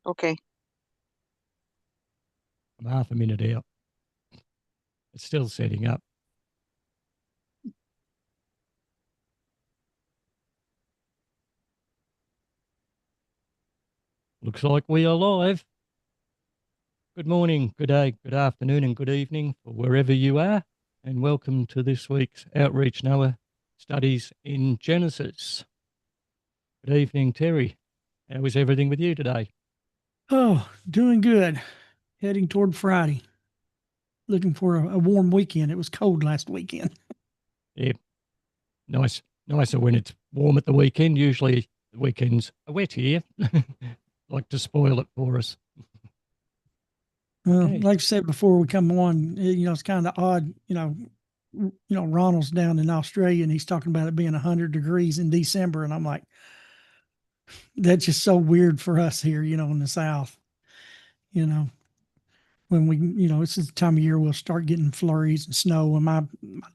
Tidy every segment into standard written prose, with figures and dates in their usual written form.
Okay. I'm half a minute out. It's still setting up. Looks like we are live. Good morning, good day, good afternoon, and good evening for wherever you are. And welcome to this week's Outreach Noah Studies in Genesis. Good evening, Terry. How is everything with you today? Oh, doing good. Heading toward Friday. Looking for a warm weekend. It was cold last weekend. Yeah, nicer when it's warm at the weekend. Usually the weekends are wet here. Like to spoil it for us. Okay. Like I said before we come on, it's kind of odd. Ronald's down in Australia and he's talking about it being 100 degrees in December, and I'm like, that's just so weird for us here, in the South. You know, when it's the time of year we'll start getting flurries and snow. And my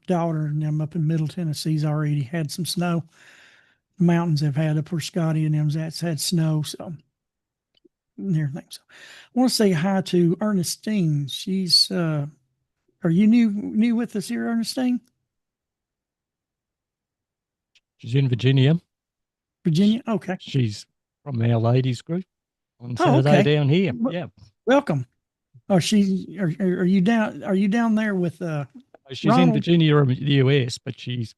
daughter and them up in Middle Tennessee's already had some snow. The mountains have had up where Scotty and them's that's had snow, so and everything. So I want to say hi to Ernestine. She's are you new with us here, Ernestine? She's in Virginia. Virginia? Okay. She's from our ladies group on Oh, Saturday okay. down here. Yeah. Welcome. Oh, are you down there with She's in Ronald? Virginia, the US, but she's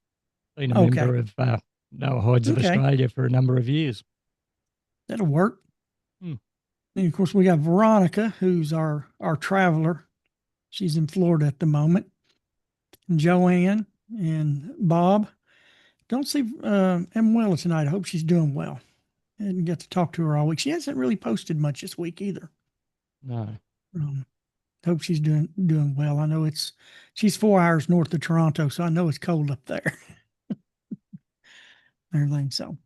been a Okay. member of Noahides of Okay. Australia for a number of years. That'll work. Hmm. And of course we got Veronica, who's our traveler. She's in Florida at the moment. And Joanne and Bob. Don't see Emuela tonight. I hope she's doing well. I didn't get to talk to her all week. She hasn't really posted much this week either. No. Um, hope she's doing well. I know she's 4 hours north of Toronto, so I know it's cold up there. Everything. So,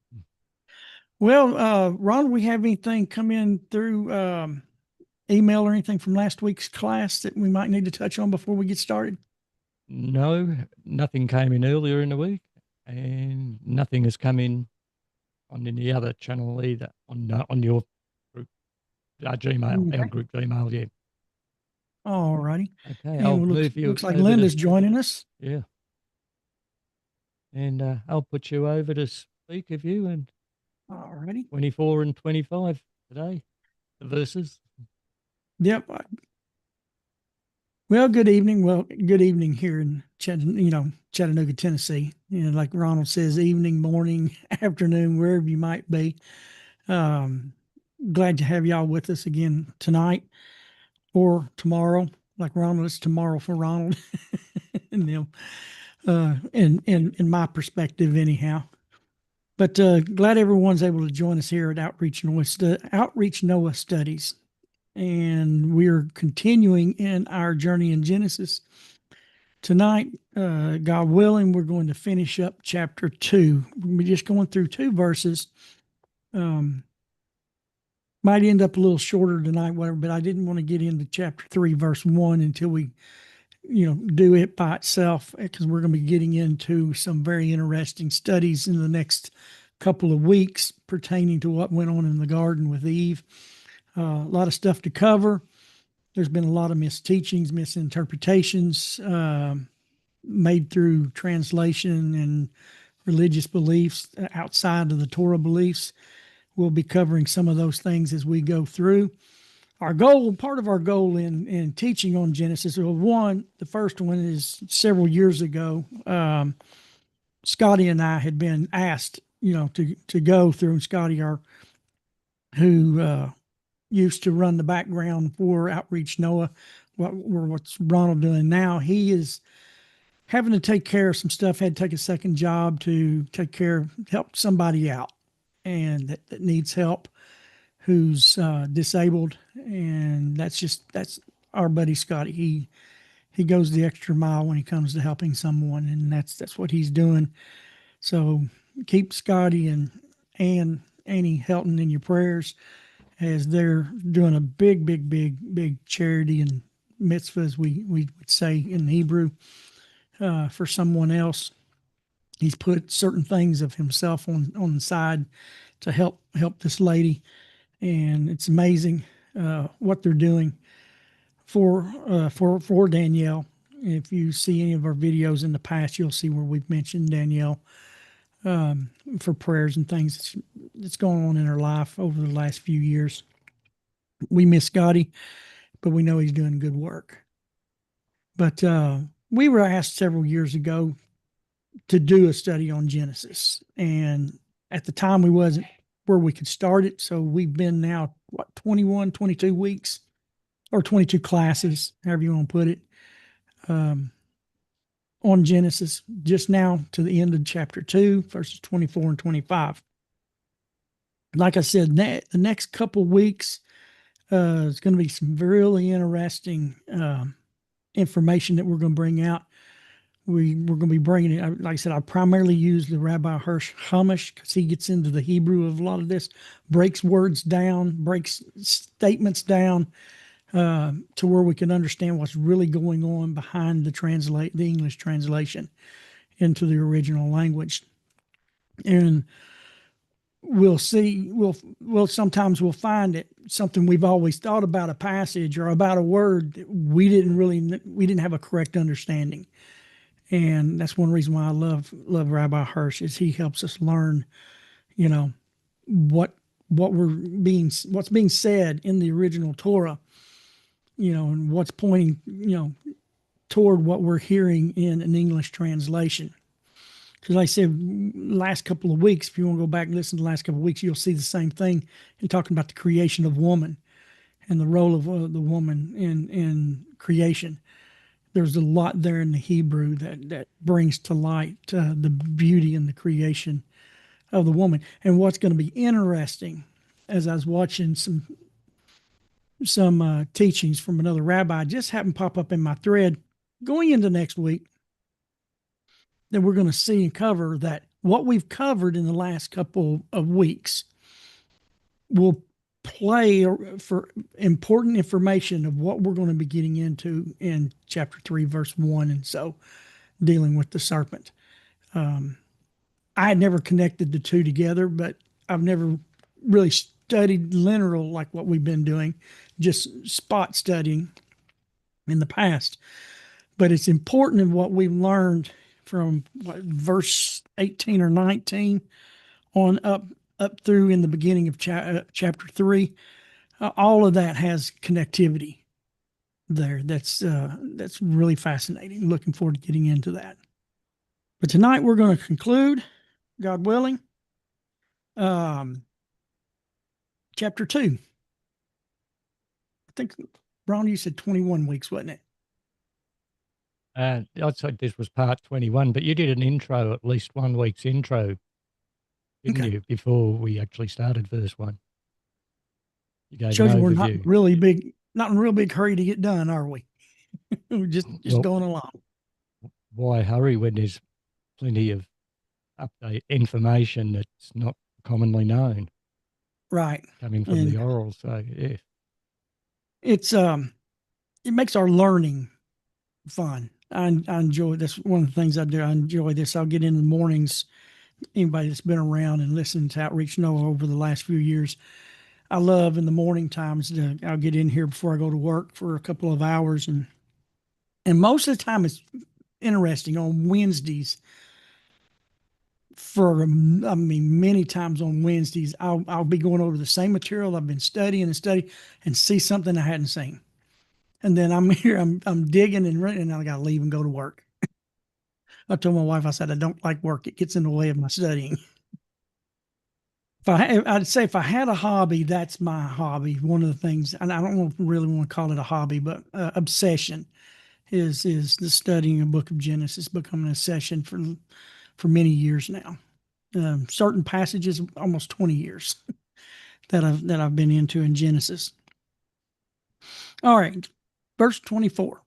well, Ron, we have anything come in through email or anything from last week's class that we might need to touch on before we get started? No, nothing came in earlier in the week, and nothing has come in on any other channel either on your group, Gmail, our Okay. group Gmail. Yeah. All righty. Okay, I'll And move you looks like over to Linda's joining us. yeah, and I'll put you over to speak of you and All righty. 24 and 25 today, the verses. Yep. Well, good evening. Well, good evening here in Chattanooga, Tennessee. Like Ronald says, evening, morning, afternoon, wherever you might be. Um, Glad to have y'all with us again tonight or tomorrow. Like Ronald, it's tomorrow for Ronald and them. In my perspective, anyhow. But glad everyone's able to join us here at Outreach Noah Studies, and we're continuing in our journey in Genesis. Tonight, God willing, we're going to finish up chapter 2. We're just going through 2 verses. Um, might end up a little shorter tonight, whatever, but I didn't want to get into chapter 3, verse 1 until we, do it by itself, because we're going to be getting into some very interesting studies in the next couple of weeks pertaining to what went on in the garden with Eve. A lot of stuff to cover. There's been a lot of misteachings, misinterpretations made through translation and religious beliefs outside of the Torah beliefs. We'll be covering some of those things as we go through. Part of our goal in teaching on Genesis, well, the first one is several years ago. Scotty and I had been asked, to go through, and Scotty, who used to run the background for Outreach Noah, what's Ronald doing now? He is having to take care of some stuff, had to take a second job to help somebody out and that needs help, who's disabled. And that's our buddy Scotty. He goes the extra mile when he comes to helping someone, and that's what he's doing. So keep Scotty and Annie Helton in your prayers, as they're doing a big charity and mitzvah, as we would say in Hebrew, for someone else. He's put certain things of himself on the side to help this lady, and it's amazing what they're doing for Danielle. If you see any of our videos in the past, you'll see where we've mentioned Danielle for prayers and things that's going on in her life over the last few years. We miss Scotty, but we know he's doing good work. But we were asked several years ago to do a study on Genesis, and at the time we wasn't where we could start it. So we've been now, what, 21, 22 weeks or 22 classes, however you want to put it, on Genesis, just now to the end of chapter 2, verses 24 and 25. Like I said, the next couple weeks is going to be some really interesting information that we're going to bring out. We're going to be bringing it, like I said, I primarily use the Rabbi Hirsch Chumash because he gets into the Hebrew of a lot of this, breaks words down, breaks statements down to where we can understand what's really going on behind the English translation into the original language. And we'll see, we'll sometimes we'll find it something we've always thought about a passage or about a word that we didn't have a correct understanding. And that's one reason why I love Rabbi Hirsch is he helps us learn, you know, what's being said in the original Torah, you know, and what's pointing, you know, toward what we're hearing in an English translation. Because like I said, last couple of weeks, if you want to go back and listen to the last couple of weeks, you'll see the same thing in talking about the creation of woman and the role of the woman in creation. There's a lot there in the Hebrew that brings to light the beauty and the creation of the woman. And what's going to be interesting, as I was watching some teachings from another rabbi, just happened to pop up in my thread going into next week, that we're going to see and cover that what we've covered in the last couple of weeks will play for important information of what we're going to be getting into in chapter 3, verse 1. And so dealing with the serpent. I had never connected the two together, but I've never really studied literal like what we've been doing, just spot studying in the past. But it's important in what we've learned from verse 18 or 19 on up through in the beginning of chapter 3. All of that has connectivity there. That's really fascinating. Looking forward to getting into that. But tonight we're going to conclude, God willing, chapter 2. I think, Ron, you said 21 weeks, wasn't it? I'd say this was part 21, but you did an intro, at least 1 week's intro, didn't you, before we actually started verse 1? You gave Shows an you overview. we're not in a real big hurry to get done, are we? We're just going along. Why hurry when there's plenty of update information that's not commonly known? Right. Coming from the oral, so yeah. It's it makes our learning fun. I enjoy this. One of the things I do. I enjoy this. I'll get in the mornings. Anybody that's been around and listened to Outreach Noah over the last few years, I love in the morning times. I'll get in here before I go to work for a couple of hours, and most of the time it's interesting on Wednesdays. Many times on Wednesdays, I'll be going over the same material I've been studying and see something I hadn't seen. And then I'm here, I'm digging and I got to leave and go to work. I told my wife, I said, I don't like work. It gets in the way of my studying. I'd say if I had a hobby, that's my hobby. One of the things, and I don't really want to call it a hobby, but obsession is the studying a book of Genesis, becoming an obsession for many years now. Certain passages, almost 20 years that I've been into in Genesis. All right, verse 24.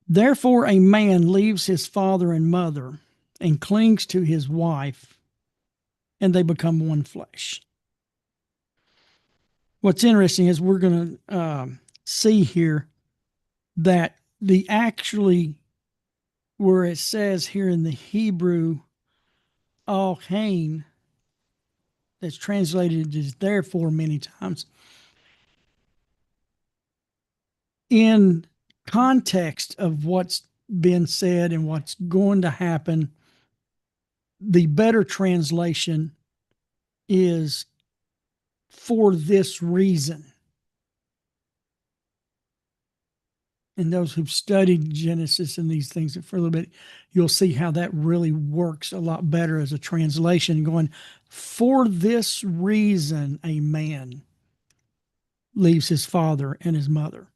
Therefore, a man leaves his father and mother and clings to his wife, and they become one flesh. What's interesting is we're going to see here that where it says here in the Hebrew, al-hain, that's translated as therefore many times. In context of what's been said and what's going to happen, the better translation is for this reason. And those who've studied Genesis and these things for a little bit, you'll see how that really works a lot better as a translation, going, for this reason, a man leaves his father and his mother.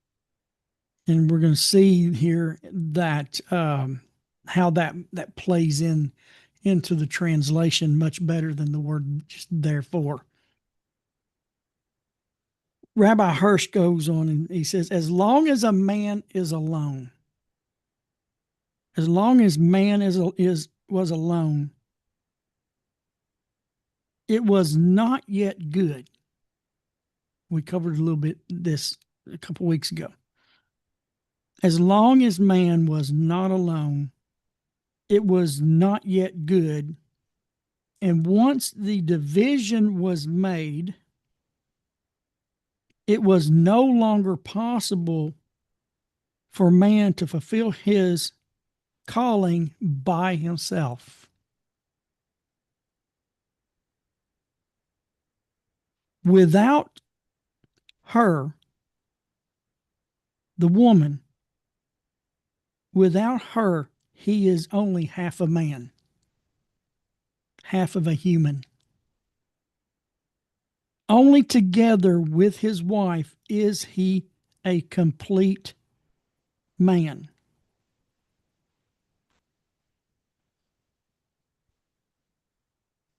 And we're going to see here that how that plays into the translation much better than the word just therefore. Rabbi Hirsch goes on and he says, as long as a man is alone, as long as man was alone, it was not yet good. We covered a little bit this a couple weeks ago. As long as man was not alone, it was not yet good. And once the division was made, it was no longer possible for man to fulfill his calling by himself. Without her, the woman, without her, he is only half a man, half of a human. Only together with his wife is he a complete man.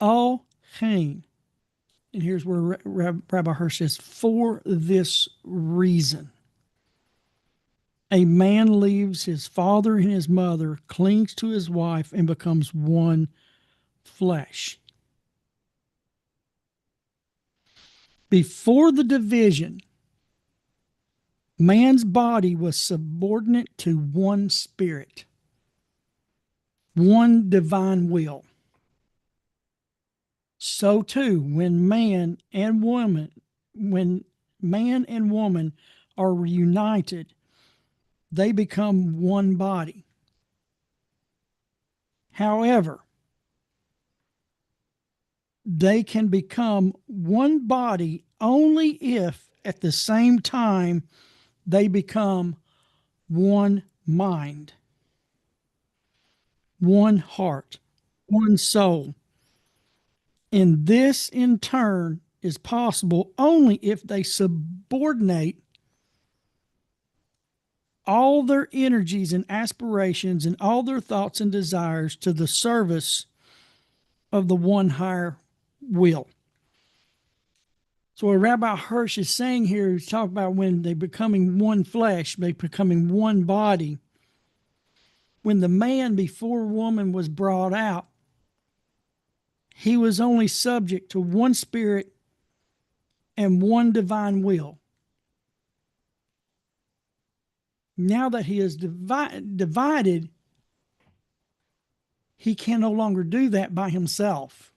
All Cain, and here's where Rabbi Hirsch says, for this reason, a man leaves his father and his mother, clings to his wife, and becomes one flesh. Before the division, man's body was subordinate to one spirit, one divine will. So too, when man and woman are reunited, they become one body. However, they can become one body only if at the same time they become one mind, one heart, one soul. And this in turn is possible only if they subordinate all their energies and aspirations and all their thoughts and desires to the service of the one higher will. So what Rabbi Hirsch is saying here is talk about when they're becoming one flesh, they're becoming one body. When the man before woman was brought out, he was only subject to one spirit and one divine will. Now that he is divided, he can no longer do that by himself.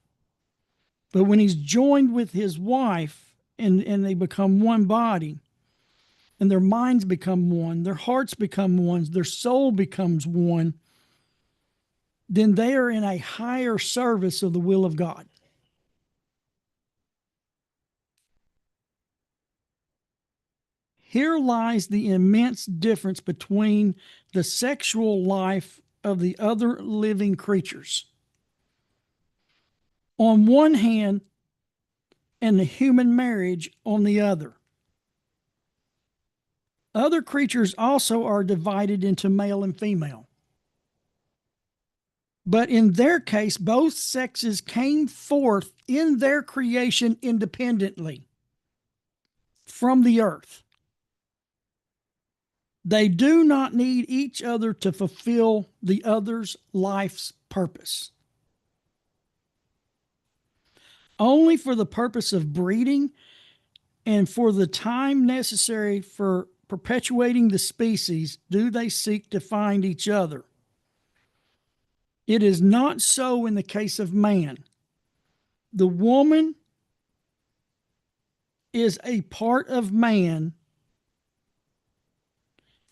But when he's joined with his wife and they become one body, and their minds become one, their hearts become one, their soul becomes one, then they are in a higher service of the will of God. Here lies the immense difference between the sexual life of the other living creatures on one hand and the human marriage on the other. Other creatures also are divided into male and female. But in their case, both sexes came forth in their creation independently from the earth. They do not need each other to fulfill the other's life's purpose. Only for the purpose of breeding and for the time necessary for perpetuating the species do they seek to find each other. It is not so in the case of man. The woman is a part of man,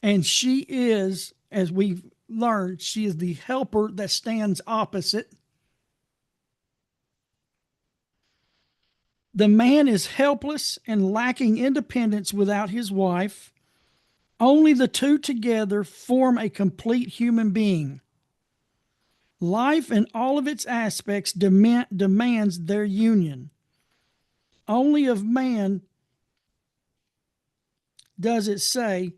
and she is, as we've learned, she is the helper that stands opposite. The man is helpless and lacking independence without his wife. Only the two together form a complete human being. Life in all of its aspects demands their union. Only of man does it say,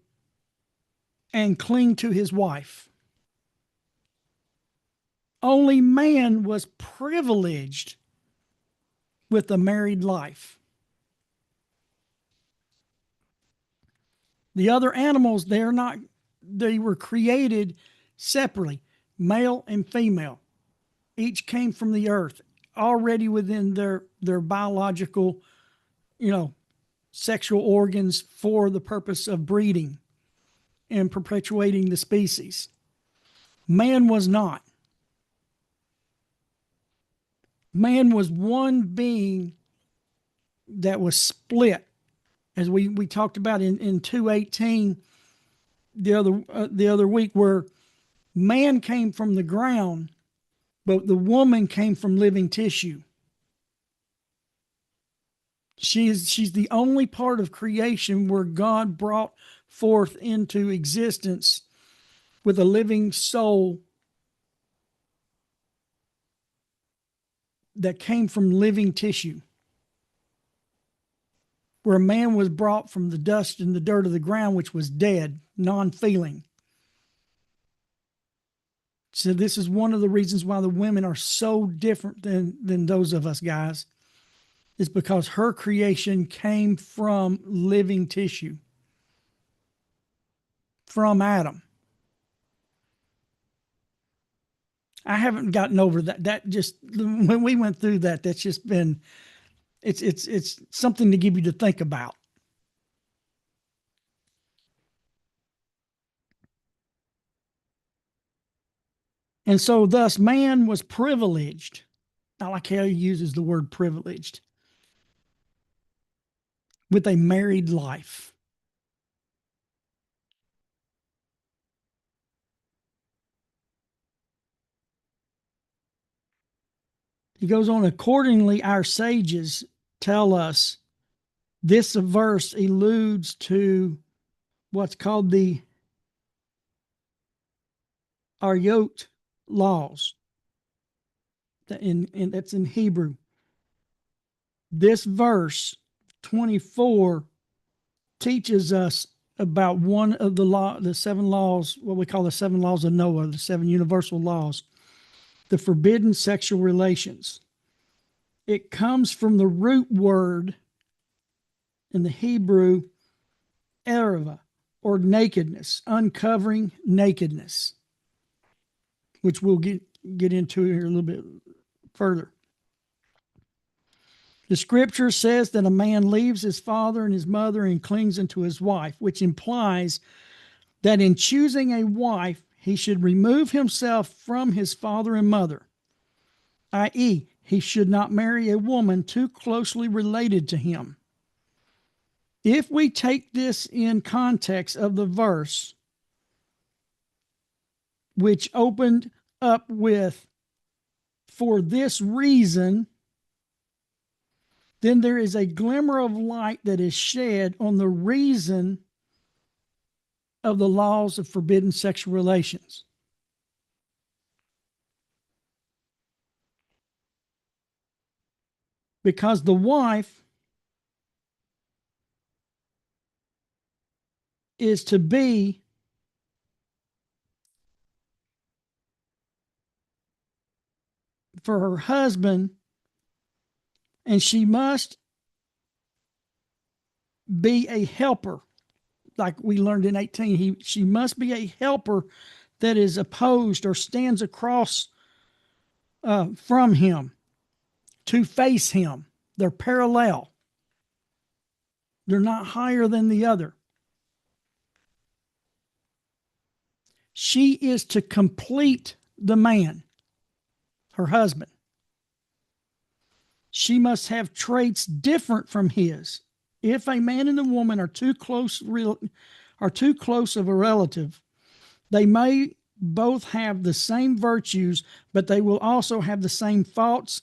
and cling to his wife. Only man was privileged with a married life. The other animals, they were created separately, male and female. Each came from the earth, already within their biological, sexual organs for the purpose of breeding and perpetuating the species. Man was not. Man was one being that was split, as we talked about in 2:18 the other week, where man came from the ground, but the woman came from living tissue. She's the only part of creation where God brought forth into existence with a living soul that came from living tissue. Where man was brought from the dust and the dirt of the ground, which was dead, non-feeling. So this is one of the reasons why the women are so different than those of us guys, is because her creation came from living tissue, from Adam. I haven't gotten over that. That just, when we went through that, that's just been, it's something to give you to think about. And so thus man was privileged. I like how he uses the word privileged, with a married life. He goes on, accordingly, our sages tell us this verse alludes to what's called the Aryot laws. That's in Hebrew. This verse 24 teaches us about one of the seven laws, what we call the seven laws of Noah, the seven universal laws, the forbidden sexual relations. It comes from the root word in the Hebrew, ereva, or nakedness, uncovering nakedness, which we'll get into here a little bit further. The scripture says that a man leaves his father and his mother and clings unto his wife, which implies that in choosing a wife, he should remove himself from his father and mother, i.e., he should not marry a woman too closely related to him. If we take this in context of the verse, which opened up with, for this reason, then there is a glimmer of light that is shed on the reason of the laws of forbidden sexual relations. Because the wife is to be for her husband, and she must be a helper. Like we learned in 18, she must be a helper that is opposed or stands across from him to face him. They're parallel. They're not higher than the other. She is to complete the man, her husband. She must have traits different from his. If a man and a woman are too close of a relative, they may both have the same virtues, but they will also have the same faults,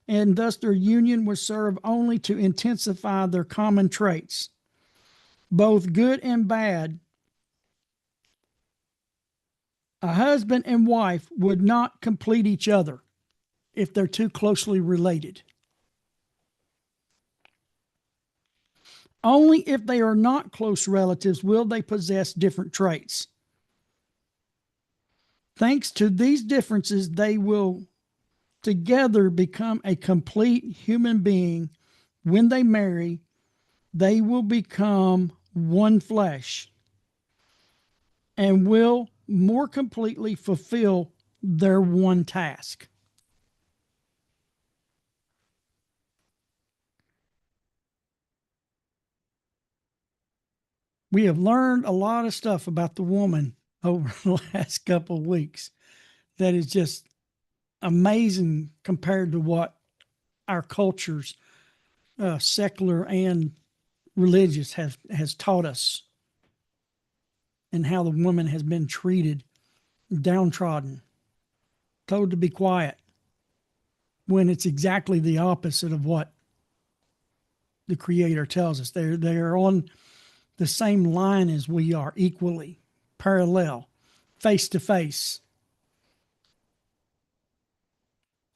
and thus their union will serve only to intensify their common traits, both good and bad. A husband and wife would not complete each other if they're too closely related. Only if they are not close relatives will they possess different traits. Thanks to these differences, they will together become a complete human being. When they marry, they will become one flesh and will more completely fulfill their one task. We have learned a lot of stuff about the woman over the last couple of weeks that is just amazing compared to what our cultures, secular and religious, has taught us, and how the woman has been treated, downtrodden, told to be quiet, when it's exactly the opposite of what the Creator tells us. They're on the same line as we are, equally, parallel, face to face.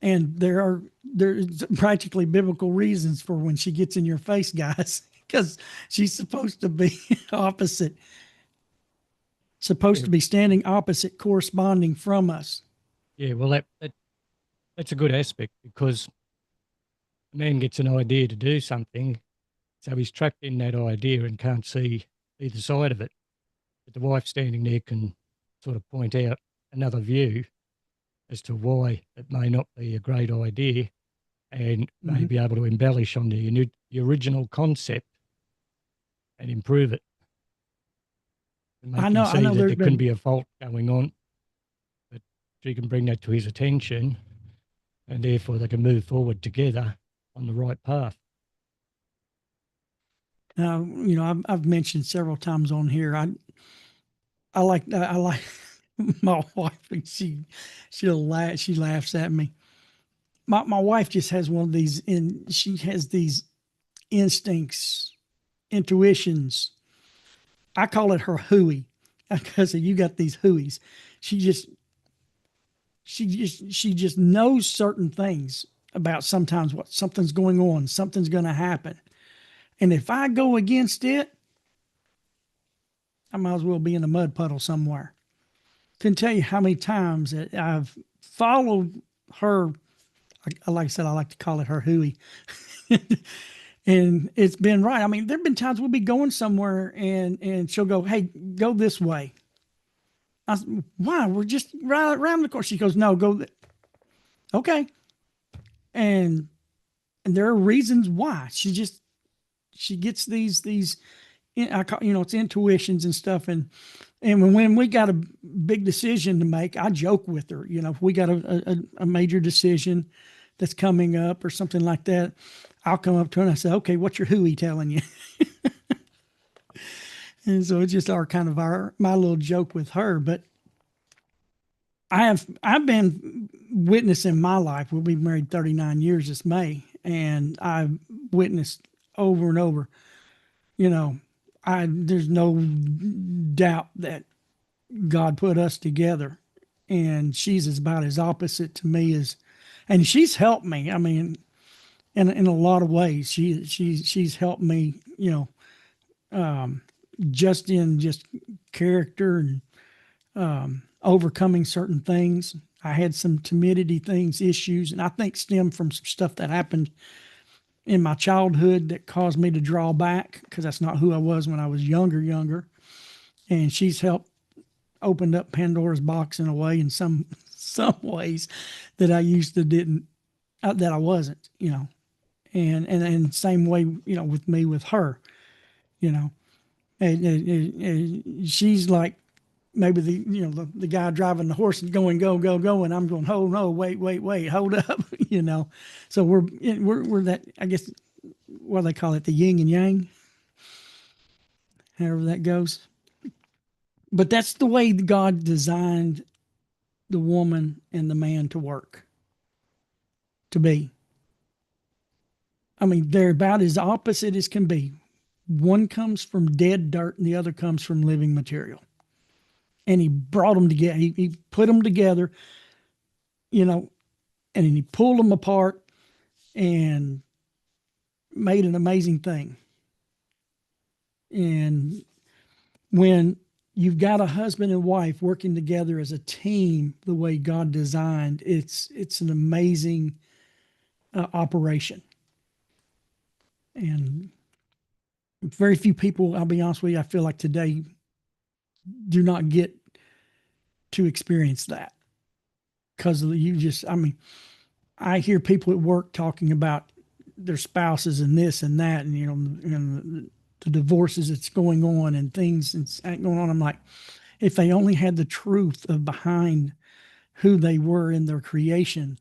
And there's practically biblical reasons for when she gets in your face, guys, because she's supposed to be opposite, supposed to be standing opposite, corresponding from us. Yeah, well, that's a good aspect, because a man gets an idea to do something, so he's trapped in that idea and can't see either side of it. But the wife standing there can sort of point out another view as to why it may not be a great idea, and may be able to embellish on the original concept and improve it. And make him see that there can be a fault going on, but she can bring that to his attention, and therefore they can move forward together on the right path. Now, I've mentioned several times on here, I like my wife, and she laughs at me. My wife just has one of these, and she has these instincts, intuitions. I call it her hooey, because you got these hooeys. She just knows certain things about sometimes what something's going on, something's going to happen. And if I go against it, I might as well be in a mud puddle somewhere. Couldn't tell you how many times that I've followed her. Like I said, I like to call it her hooey. And it's been right. I mean, there've been times we'll be going somewhere and she'll go, "Hey, go this way." I said, "Why? We're just right around the corner." She goes, "No, go." Okay. And there are reasons why. She gets these it's intuitions and stuff. And when we got a big decision to make, I joke with her, if we got a major decision that's coming up or something like that, I'll come up to her and I say, "Okay, what's your hooey telling you?" And so it's just my little joke with her. But I've been witnessing my life. We'll be married 39 years this May, and I've witnessed over and over, there's no doubt that God put us together, and she's about as opposite to me and she's helped me. I mean, in a lot of ways, she's helped me, just in character and overcoming certain things. I had some timidity issues, and I think stemmed from some stuff that happened in my childhood that caused me to draw back, because that's not who I was when I was younger. And she's helped opened up Pandora's box in a way, in some ways that I used to didn't, that I wasn't, and same way, with me, with her, and she's like maybe the guy driving the horse and going go, and I'm going, "Oh no, wait, hold up." So we're that, I guess, what do they call it, the yin and yang. however that goes. But that's the way God designed the woman and the man to work, to be. I mean, they're about as opposite as can be. One comes from dead dirt and the other comes from living material. And he brought them together. He put them together, you know, and he pulled them apart and made an amazing thing. And when you've got a husband and wife working together as a team, the way God designed, it's an amazing operation. And very few people, I'll be honest with you, I feel like today do not get to experience that because you just, I mean, I hear people at work talking about their spouses and this and that, and, you know, and the divorces that's going on and things that's going on. I'm like, if they only had the truth of behind who they were in their creation,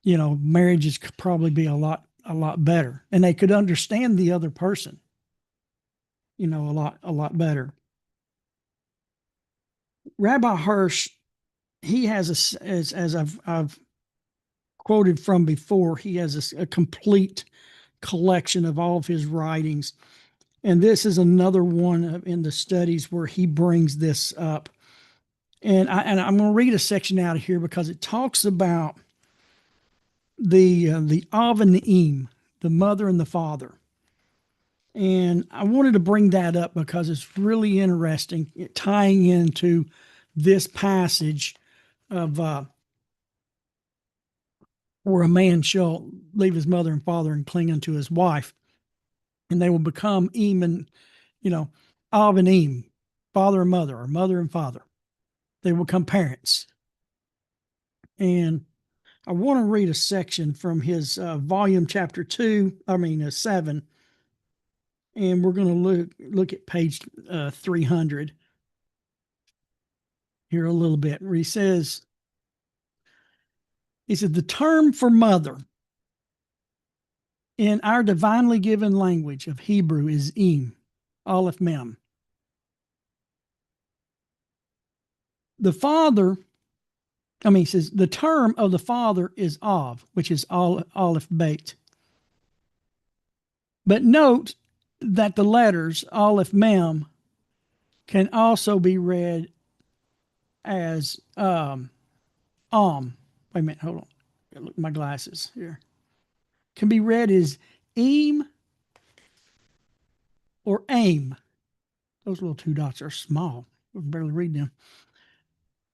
you know, marriages could probably be a lot better, and they could understand the other person, you know, a lot better. Rabbi Hirsch, he has as I've quoted from before, he has a complete collection of all of his writings, and this is another one in the studies where he brings this up. And I'm going to read a section out of here because it talks about the Av and the Im, the mother and the father. And I wanted to bring that up because it's really interesting, tying into this passage of where a man shall leave his mother and father and cling unto his wife, and they will become Im and, you know, Av and Im, father and mother, or mother and father. They will become parents. And I want to read a section from his volume chapter 7, and we're going to look at page 300 here a little bit, where he said, the term for mother in our divinely given language of Hebrew is Im, Aleph Mem. The father, he says, the term of the father is Av, which is Aleph Bet. But note that the letters Aleph Mem can also be read as Wait a minute, hold on. Look at my glasses here. Can be read as Eam or Aim. Those little two dots are small. We can barely read them.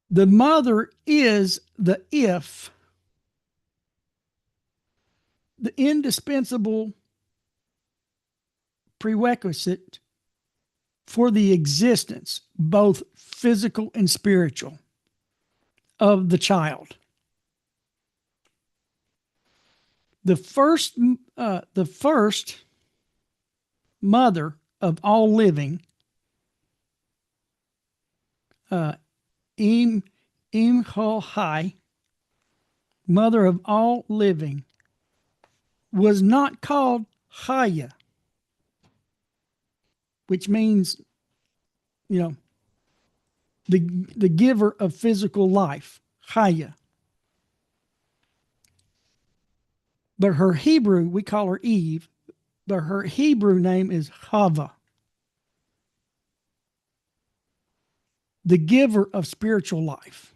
The mother is the if, the indispensable prerequisite for the existence, both physical and spiritual, of the child. The first mother of all living, Im Hai, mother of all living, was not called Chaya, which means, you know, the giver of physical life, Chaya. But her Hebrew, we call her Eve, but her Hebrew name is Chava, the giver of spiritual life.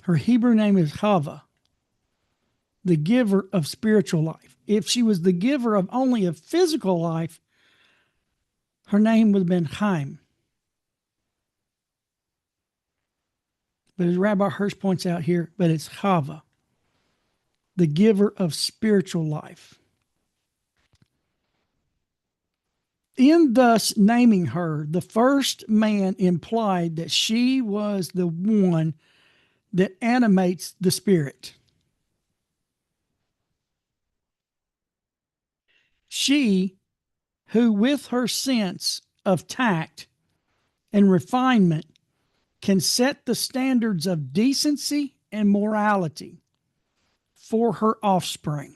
Her Hebrew name is Chava, the giver of spiritual life. If she was the giver of only a physical life, her name would have been Chaim. But as Rabbi Hirsch points out here, but it's Chava, the giver of spiritual life. In thus naming her, the first man implied that she was the one that animates the spirit. She, who with her sense of tact and refinement can set the standards of decency and morality for her offspring.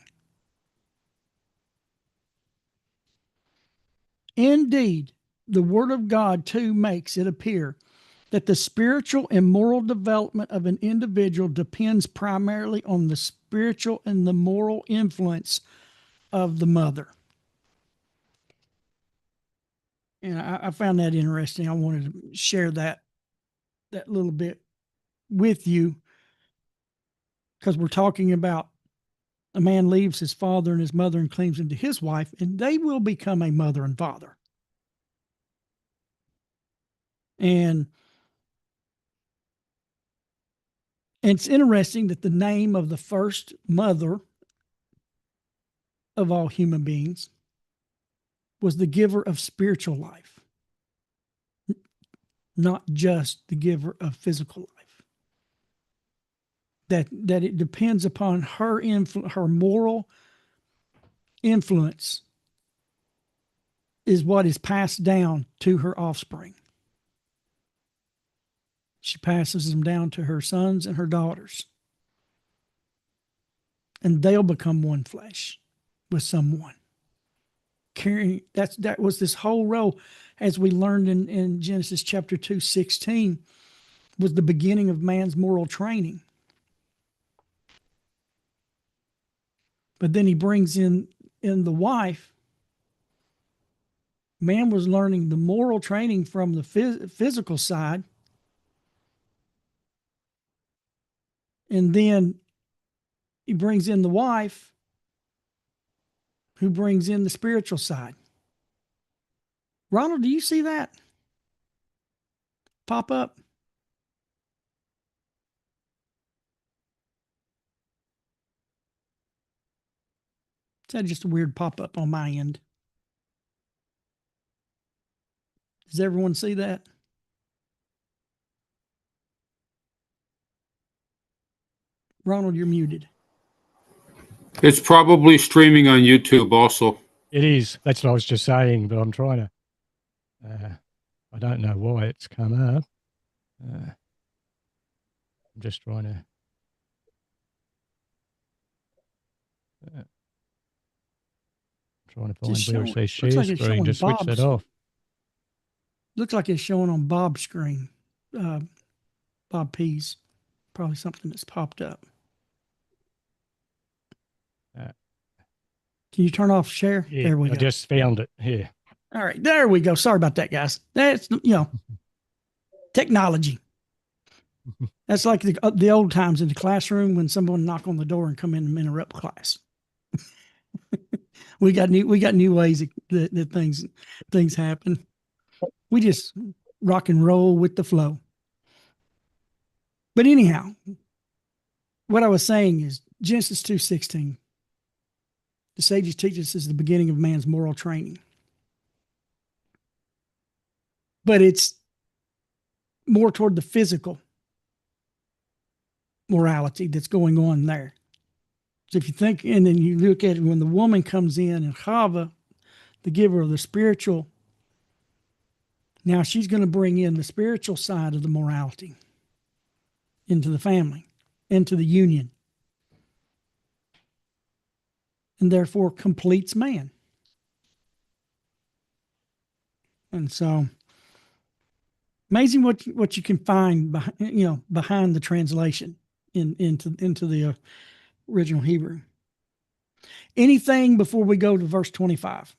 Indeed, the Word of God too makes it appear that the spiritual and moral development of an individual depends primarily on the spiritual and the moral influence of the mother. And I found that interesting. I wanted to share that little bit with you, because we're talking about a man leaves his father and his mother and cleaves into his wife, and they will become a mother and father. And it's interesting that the name of the first mother of all human beings was the giver of spiritual life, not just the giver of physical life. That it depends upon her her moral influence is what is passed down to her offspring. She passes them down to her sons and her daughters, and they'll become one flesh with someone. Carrying that was this whole role, as we learned in Genesis chapter 2:16, was the beginning of man's moral training. But then he brings in the wife. Man was learning the moral training from the physical side. And then he brings in the wife, who brings in the spiritual side. Ronald, do you see that pop up? Is that just a weird pop-up on my end? Does everyone see that? Ronald, you're muted. It's probably streaming on YouTube also. It is. That's what I was just saying, but I'm trying to, I don't know why it's come up. I'm just trying to, find where it says share screen to switch that off. Looks like it's showing on Bob's screen. Bob P's. Probably something that's popped up. Can you turn off share? Yeah, there we go. I just found it here. All right, there we go. Sorry about that, guys. That's, technology. That's like the old times in the classroom when someone knock on the door and come in and interrupt class. we got new ways that things happen. We just rock and roll with the flow. But anyhow, what I was saying is Genesis 2:16. The sages teach us is the beginning of man's moral training. But it's more toward the physical morality that's going on there. So if you think, and then you look at it when the woman comes in and Chava, the giver of the spiritual, now she's going to bring in the spiritual side of the morality into the family, into the union, and therefore completes man. And so amazing what you can find behind the translation into the original Hebrew. Anything before we go to verse 25?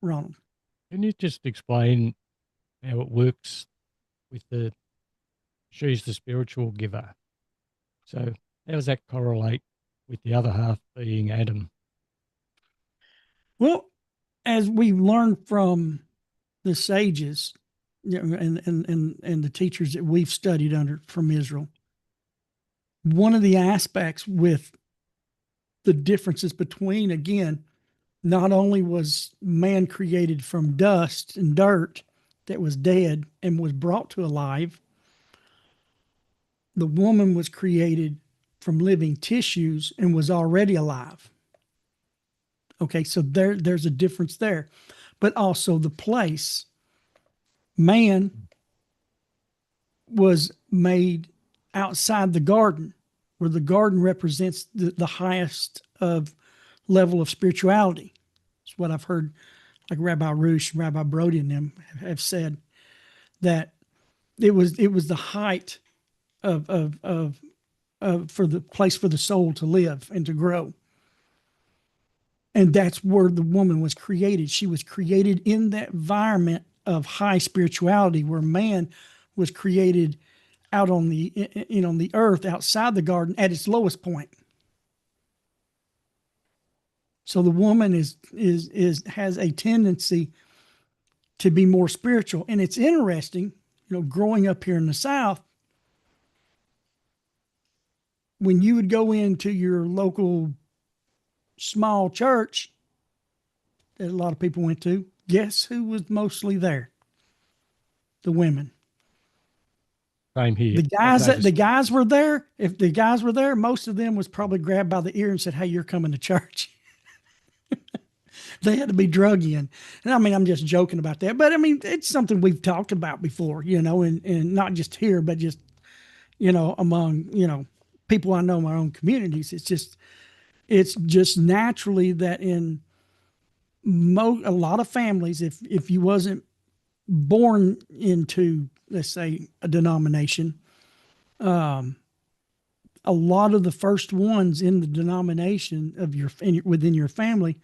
Ronald, can you just explain how it works with she's the spiritual giver? So how does that correlate with the other half being Adam? Well, as we've learned from the sages, and the teachers that we've studied under from Israel, one of the aspects with the differences between, again, not only was man created from dust and dirt that was dead and was brought to alive, the woman was created from living tissues and was already alive. Okay, so there's a difference there. But also the place. Man was made outside the garden, where the garden represents the highest of level of spirituality. It's what I've heard, like Rabbi Hirsch, Rabbi Brody, and them have said, that it was the height of for the place for the soul to live and to grow. And that's where the woman was created. She was created in that environment of high spirituality, where man was created out on the earth outside the garden at its lowest point. So the woman has a tendency to be more spiritual. And it's interesting, growing up here in the South, when you would go into your local small church that a lot of people went to, guess who was mostly there? The women. Same here. The guys were there. If the guys were there, most of them was probably grabbed by the ear and said, "Hey, you're coming to church." They had to be drug in. And I mean, I'm just joking about that, but I mean, it's something we've talked about before, and not just here, but just, among, people I know in my own communities. It's just naturally that in a lot of families, if you wasn't born into, let's say, a denomination, a lot of the first ones in the denomination of within your family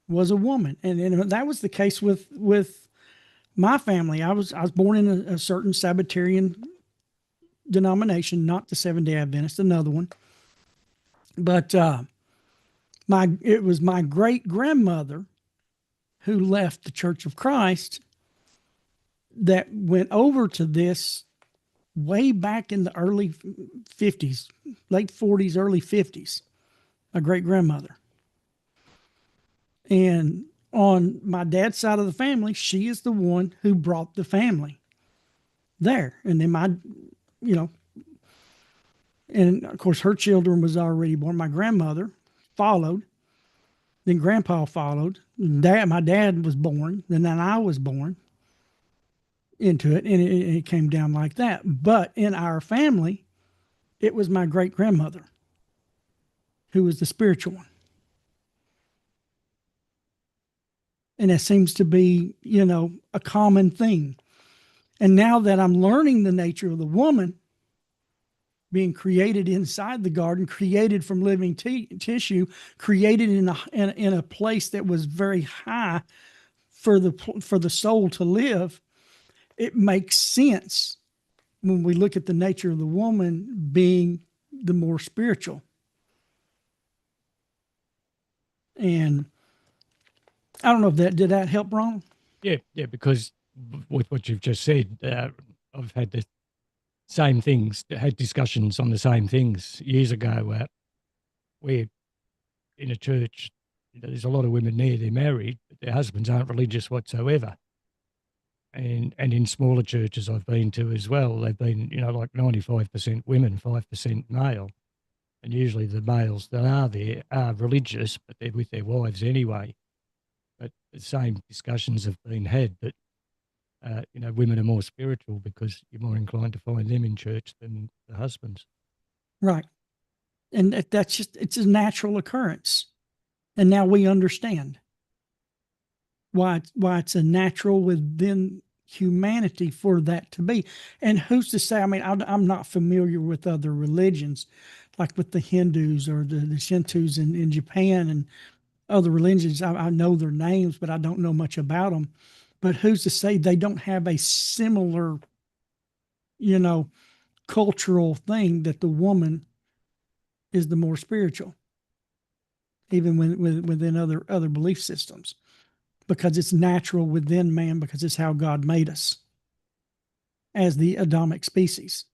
was a woman, and that was the case with my family. I was born in a certain Sabbatarian denomination, not the Seventh-day Adventist, another one, but it was my great grandmother who left the Church of Christ that went over to this way back in the early 50s, late 40s, early 50s. My great grandmother. And on my dad's side of the family, she is the one who brought the family there. And then and of course her children was already born. My grandmother followed, then grandpa followed. My dad was born, and then I was born into it, and it came down like that. But in our family, it was my great grandmother who was the spiritual one. And that seems to be, a common thing. And now that I'm learning the nature of the woman being created inside the garden, created from living tissue, created in a place that was very high for the soul to live, it makes sense when we look at the nature of the woman being the more spiritual. And I don't know if did that help, Ronald? Yeah, because with what you've just said, I've had the same things, had discussions on the same things years ago. Where in a church, there's a lot of women there, they're married, but their husbands aren't religious whatsoever. And in smaller churches I've been to as well, they've been, like 95% women, 5% male. And usually the males that are there are religious, but they're with their wives anyway. But the same discussions have been had that, women are more spiritual because you're more inclined to find them in church than the husbands. Right. And it's a natural occurrence. And now we understand why it's a natural within humanity for that to be. And who's to say, I mean, I'm not familiar with other religions, like with the Hindus or the Shintos in Japan and other religions. I know their names, but I don't know much about them. But who's to say they don't have a similar, cultural thing that the woman is the more spiritual, even within other belief systems, because it's natural within man, because it's how God made us as the Adamic species.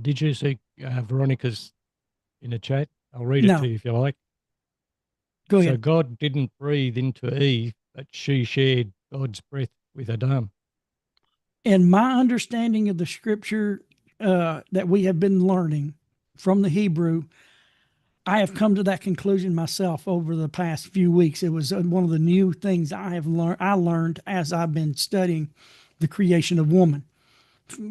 Did you see Veronica's in the chat? I'll read it No. to you if you like. Go So ahead. God didn't breathe into Eve, but she shared God's breath with Adam. And my understanding of the scripture that we have been learning from the Hebrew, I have come to that conclusion myself over the past few weeks. It was one of the new things I learned as I've been studying the creation of woman,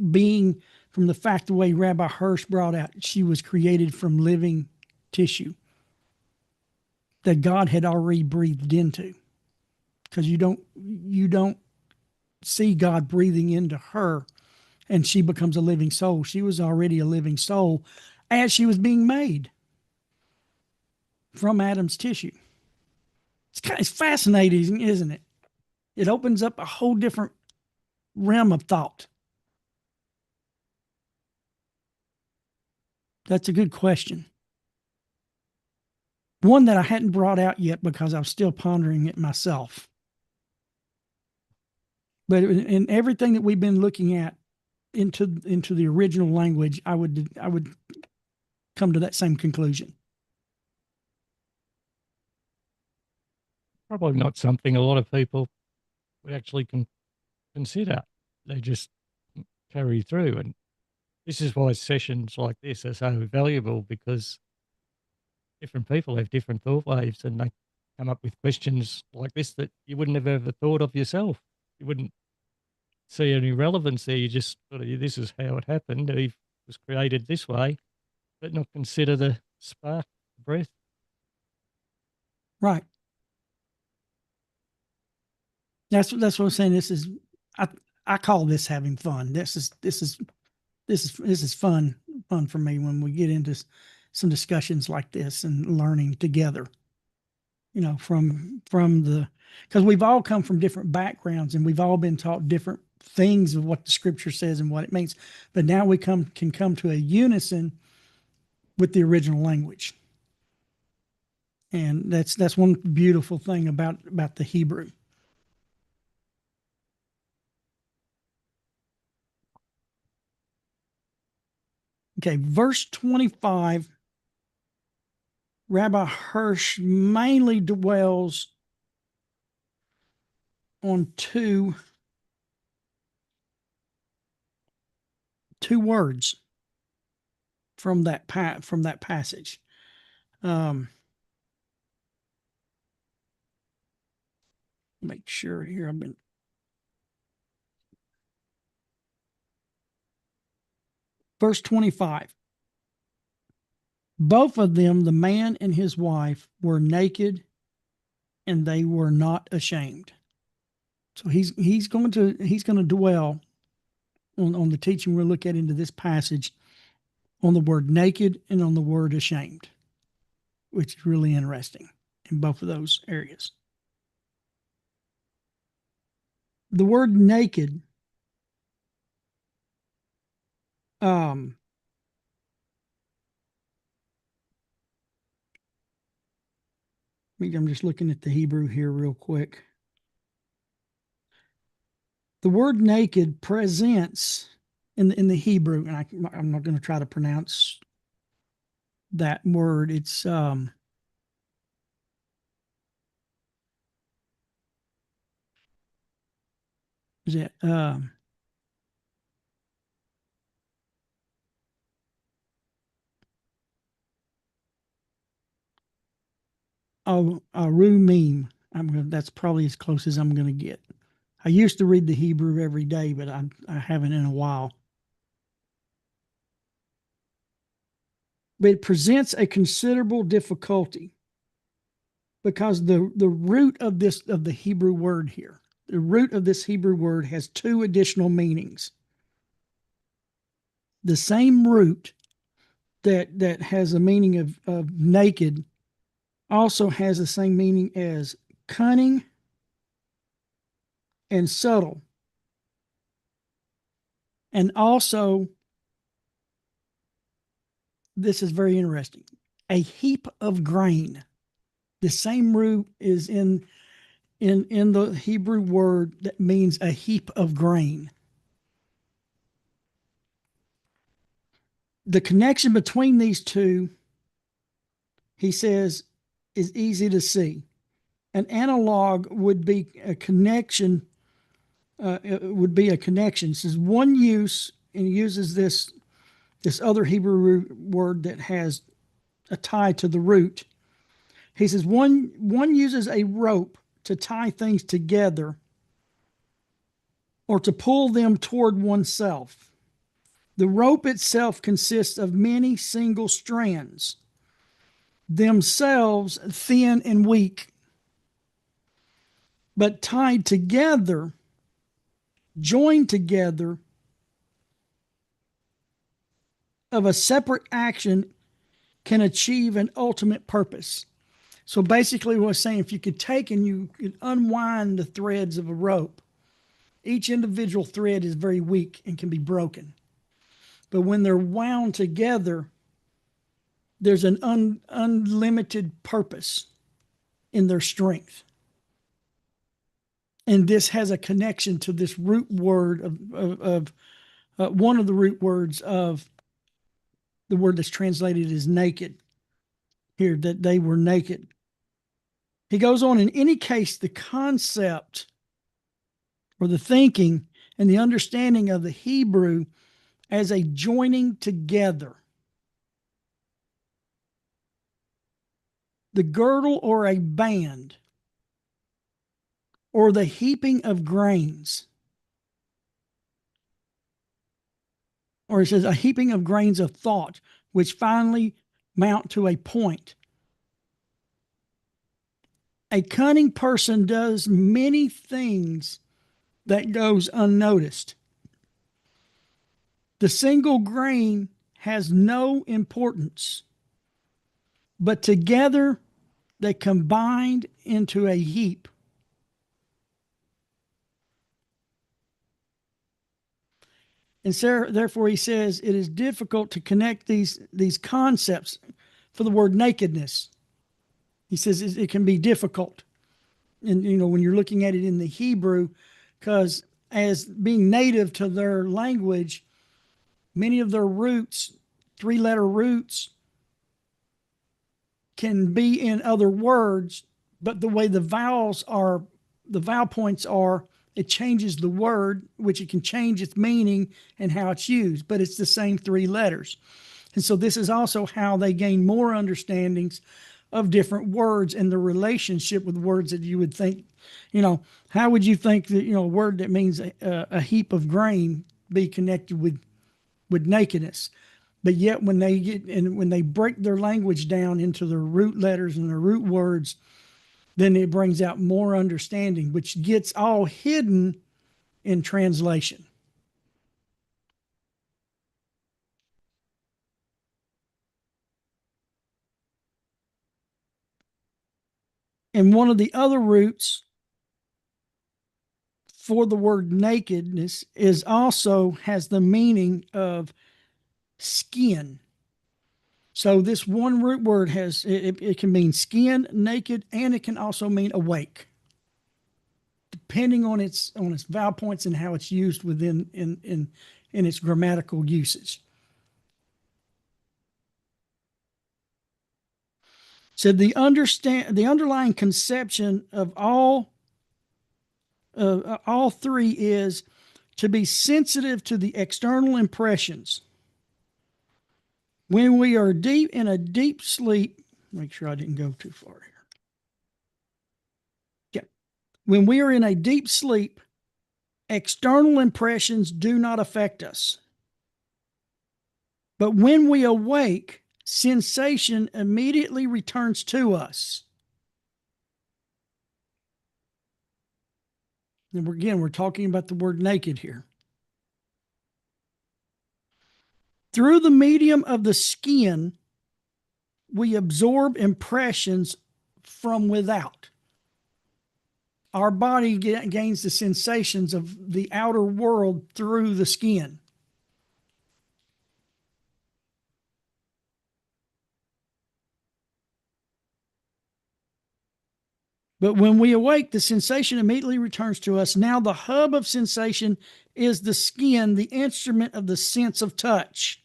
being from the fact the way Rabbi Hirsch brought out, she was created from living tissue. that God had already breathed into, because you don't see God breathing into her and she becomes a living soul. She was already a living soul as she was being made from Adam's tissue. It's fascinating, isn't it? It opens up a whole different realm of thought. That's a good question. One that I hadn't brought out yet because I was still pondering it myself. But in everything that we've been looking at into the original language, I would come to that same conclusion. Probably not something a lot of people would actually consider. They just carry through. And this is why sessions like this are so valuable, because different people have different thought waves and they come up with questions like this that you wouldn't have ever thought of yourself. You wouldn't see any relevance there. You just sort of, this is how it happened. Eve was created this way, but not consider the spark, breath. Right. That's what I'm saying. This is, I call this having fun. This is fun for me when we get into some discussions like this and learning together. You know, from the, because we've all come from different backgrounds and we've all been taught different things of what the scripture says and what it means. But now we can come to a unison with the original language. And that's one beautiful thing about the Hebrew. Okay, verse 25, Rabbi Hirsch mainly dwells on two words from that passage. Make sure here I've been. Verse 25. Both of them, the man and his wife, were naked and they were not ashamed. So he's going to dwell on the teaching we'll look at into this passage on the word naked and on the word ashamed, which is really interesting in both of those areas. The word naked, I'm just looking at the Hebrew here real quick. The word naked presents in the Hebrew, and I'm not going to try to pronounce that word. It's is it Rumim. That's probably as close as I'm going to get. I used to read the Hebrew every day, but I haven't in a while. But it presents a considerable difficulty because the root of the Hebrew word here, the root of this Hebrew word has two additional meanings. The same root that has a meaning of naked also has the same meaning as cunning and subtle. And also, this is very interesting, a heap of grain. The same root is in the Hebrew word that means a heap of grain. The connection between these two, he says, is easy to see. An analog would be a connection. It would be a connection. It says one use, and he uses this other Hebrew word that has a tie to the root. He says one uses a rope to tie things together or to pull them toward oneself. The rope itself consists of many single strands. themselves thin and weak, but tied together, joined together of a separate action can achieve an ultimate purpose. So basically what I was saying, if you could take and you could unwind the threads of a rope, each individual thread is very weak and can be broken. But when they're wound together, there's an unlimited purpose in their strength. And this has a connection to this root word of one of the root words of the word that's translated as naked here, that they were naked. He goes on, in any case, the concept or the thinking and the understanding of the Hebrew as a joining together. The girdle or a band, or the heaping of grains. Or it says a heaping of grains of thought, which finally mount to a point. A cunning person does many things that goes unnoticed. The single grain has no importance, but together they combined into a heap. And so, therefore, he says it is difficult to connect these concepts for the word nakedness. He says it can be difficult. And, when you're looking at it in the Hebrew, because as being native to their language, many of their roots, 3-letter roots, can be in other words, but the way the vowel points are, it changes the word, which it can change its meaning and how it's used, but it's the same 3 letters. And so this is also how they gain more understandings of different words and the relationship with words that you would think, how would you think that, a word that means a heap of grain be connected with nakedness? But yet when they break their language down into their root letters and their root words, then it brings out more understanding, which gets all hidden in translation. And one of the other roots for the word nakedness is also has the meaning of skin. So this one root word has, it can mean skin, naked, and it can also mean awake, depending on its vowel points and how it's used within in its grammatical usage. So the underlying conception of all 3 is to be sensitive to the external impressions. When we are in a deep sleep, make sure I didn't go too far here. Yeah. When we are in a deep sleep, external impressions do not affect us. But when we awake, sensation immediately returns to us. And we're talking about the word naked here. Through the medium of the skin, we absorb impressions from without. Our body gains the sensations of the outer world through the skin. But when we awake, the sensation immediately returns to us. Now the hub of sensation is the skin, the instrument of the sense of touch.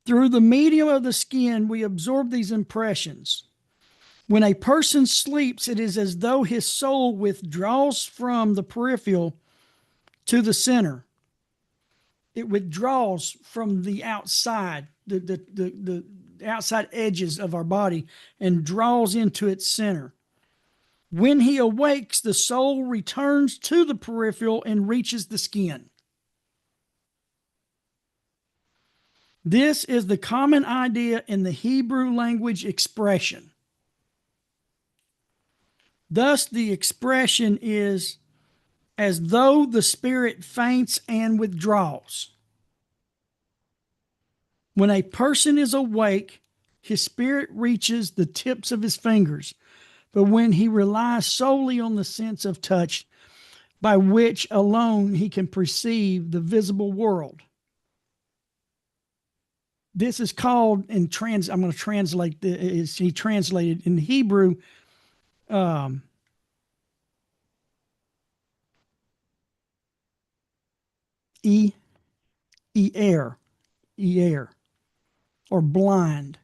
Through the medium of the skin, we absorb these impressions. When a person sleeps, it is as though his soul withdraws from the peripheral to the center. It withdraws from the outside, the outside edges of our body, and draws into its center. When he awakes, the soul returns to the peripheral and reaches the skin. This is the common idea in the Hebrew language expression. Thus, the expression is as though the spirit faints and withdraws. When a person is awake, his spirit reaches the tips of his fingers, but when he relies solely on the sense of touch, by which alone he can perceive the visible world. This is called I'm going to translate this. He translated in Hebrew. Ear, or blind,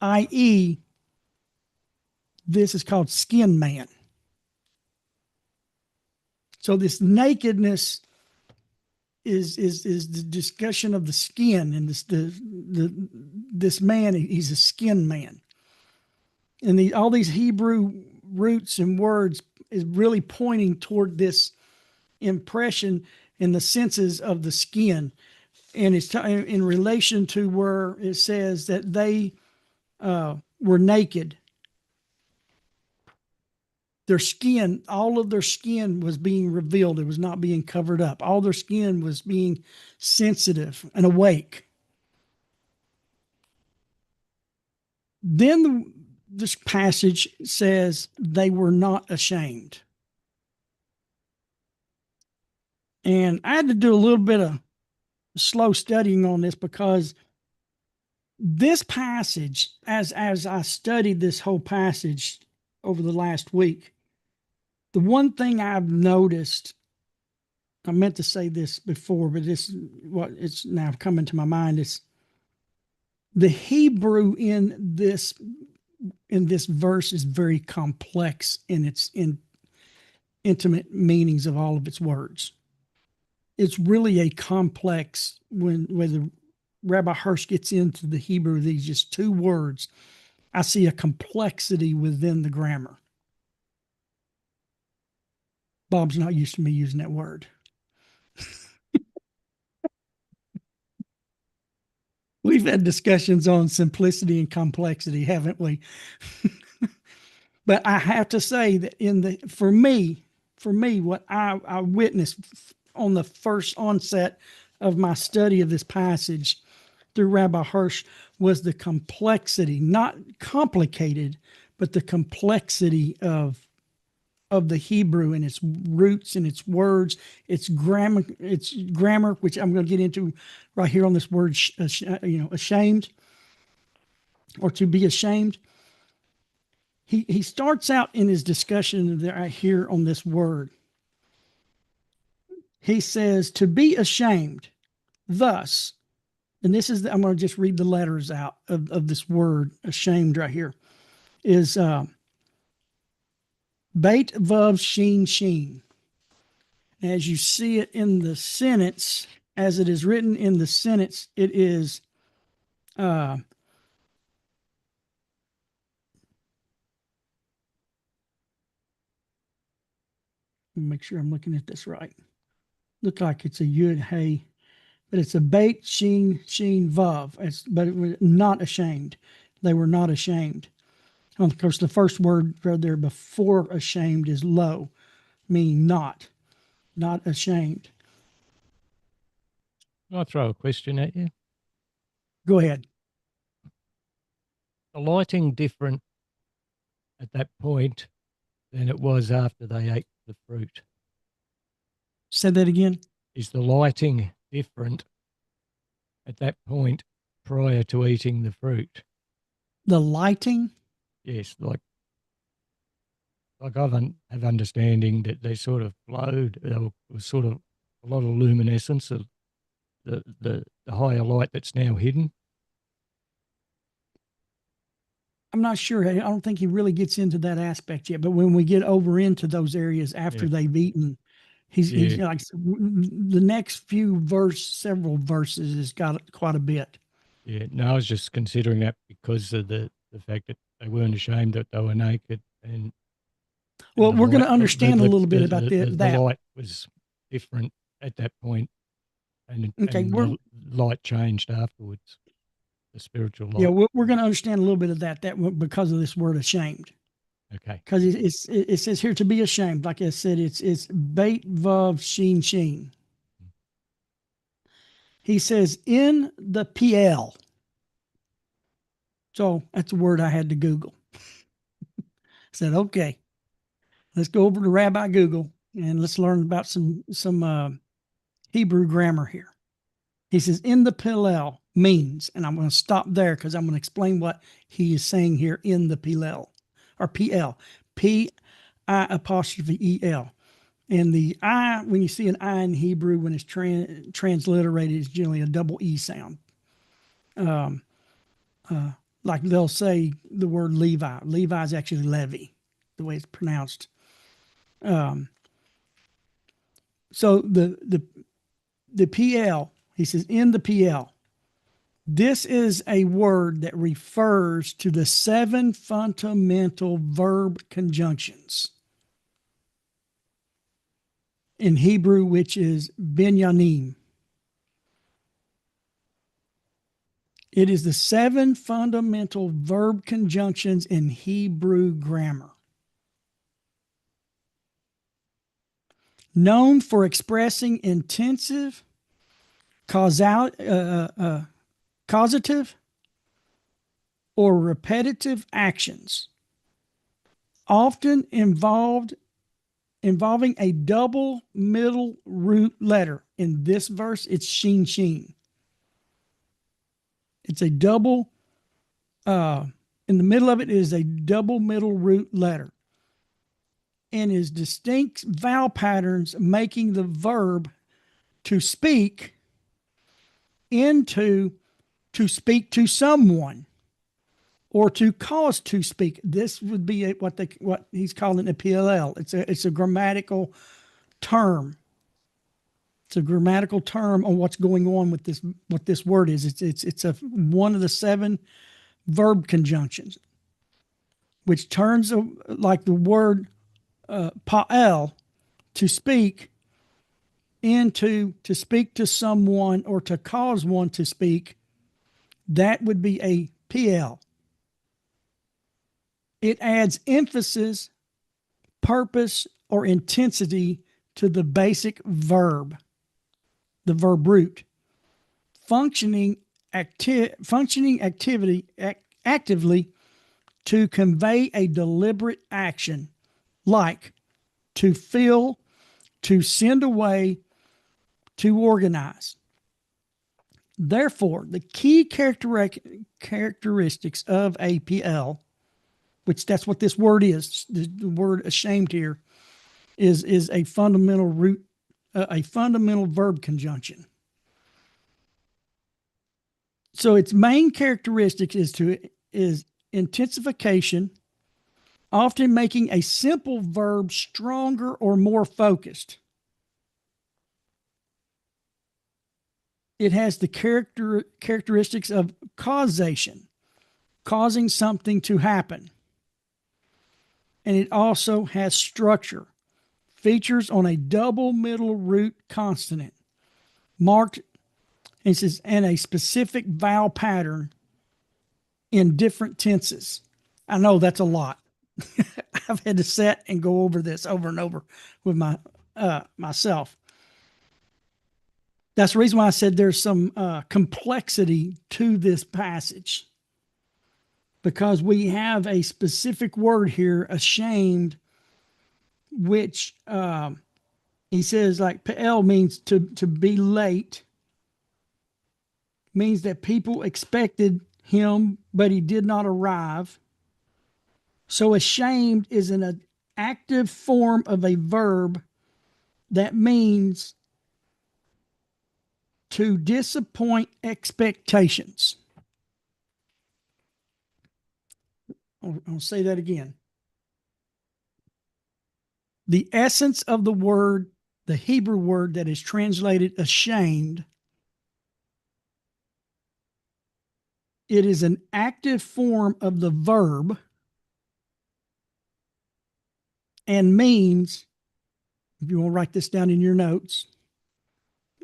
i.e., this is called skin man. So this nakedness is the discussion of the skin, and this man, he's a skin man, and all these Hebrew roots and words is really pointing toward this impression in the senses of the skin, and it's in relation to where it says that they were naked. Their skin, all of their skin was being revealed. It was not being covered up. All their skin was being sensitive and awake. Then this passage says they were not ashamed. And I had to do a little bit of slow studying on this, because this passage, as I studied this whole passage over the last week, the one thing I've noticed, I meant to say this before, but it's now coming to my mind, is the Hebrew in this verse is very complex in its intimate meanings of all of its words. It's really a complex, when the Rabbi Hirsch gets into the Hebrew, these just two words, I see a complexity within the grammar. Bob's not used to me using that word. We've had discussions on simplicity and complexity, haven't we? But I have to say that for me, what I witnessed on the first onset of my study of this passage through Rabbi Hirsch was the complexity, not complicated, but the complexity of the Hebrew and its roots and its words, its grammar, which I'm going to get into right here on this word, ashamed, or to be ashamed. He starts out in his discussion right here on this word. He says, to be ashamed, thus, and this is, I'm going to just read the letters out of this word, ashamed, right here, is Beit Vav Shin Shin. As you see it in the sentence, as it is written in the sentence, it is make sure I'm looking at this right. Look like it's a Yud Hey, but it's a Beit Shin Shin Vav. But it was not ashamed. They were not ashamed. Of course, the first word right there before ashamed is lo, meaning not ashamed. Can I throw a question at you? Go ahead. The lighting different at that point than it was after they ate the fruit? Say that again. Is the lighting different at that point prior to eating the fruit? The lighting? Yes, like I have understanding that they sort of glowed. There was sort of a lot of luminescence of the higher light that's now hidden. I'm not sure. I don't think he really gets into that aspect yet. But when we get over into those areas after they've eaten, he's like the next several verses has got quite a bit. Yeah, no, I was just considering that because of the fact that they weren't ashamed that they were naked. And well, we're going to understand a little bit about the light was different at that point. and Okay, the light changed afterwards, the spiritual light. yeah, we're going to understand a little bit of that because of this word ashamed. Okay. Because it says here to be ashamed. Like I said, it's beit vav sheen sheen. He says in the PL. So that's a word I had to Google. I said, okay, let's go over to Rabbi Google and let's learn about some Hebrew grammar here. He says in the PL means, and I'm going to stop there because I'm going to explain what he is saying here in the PL or PL. P-I-apostrophe-E-L. And the I, when you see an I in Hebrew, when it's transliterated, it's generally a double E sound. Like they'll say the word Levi. Levi is actually Levi, the way it's pronounced. So the PL, he says in the PL, this is a word that refers to the 7 fundamental verb conjunctions in Hebrew, which is binyanim. It is the 7 fundamental verb conjunctions in Hebrew grammar, known for expressing intensive, causative, or repetitive actions, often involving a double middle root letter. In this verse, it's sheen sheen. It's a double, in the middle of it is a double middle root letter and is distinct vowel patterns making the verb to speak into to speak to someone or to cause to speak. This would be what he's calling a PLL. It's a grammatical term. It's a grammatical term on what's going on with this. What this word is. It's one of the 7 verb conjunctions, which turns like the word pa'el, to speak, into to speak to someone or to cause one to speak. That would be a PL. It adds emphasis, purpose, or intensity to the basic verb, the verb root. Functioning actively to convey a deliberate action, like to fill, to send away, to organize. Therefore, the key characteristics of APL, which that's what this word is, the word ashamed here, is a fundamental root, a fundamental verb conjunction. So its main characteristic is intensification, often making a simple verb stronger or more focused. It has the characteristics of causation, causing something to happen. And it also has structure, features on a double middle root consonant, marked, it says, and a specific vowel pattern in different tenses. I know that's a lot. I've had to sit and go over this over and over with myself. That's the reason why I said there's some complexity to this passage, because we have a specific word here, ashamed, which he says, like Pa'el means to be late, means that people expected him, but he did not arrive. So ashamed is an active form of a verb that means to disappoint expectations. I'll say that again. The essence of the word, the Hebrew word that is translated ashamed, it is an active form of the verb and means, if you want to write this down in your notes,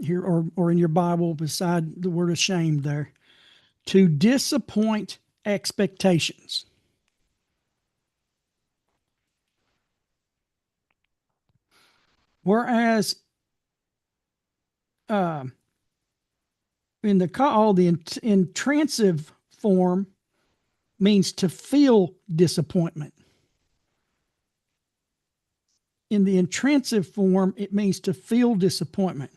here or in your Bible beside the word ashamed there, to disappoint expectations. Whereas in the intransitive form means to feel disappointment. In the intransitive form, it means to feel disappointment.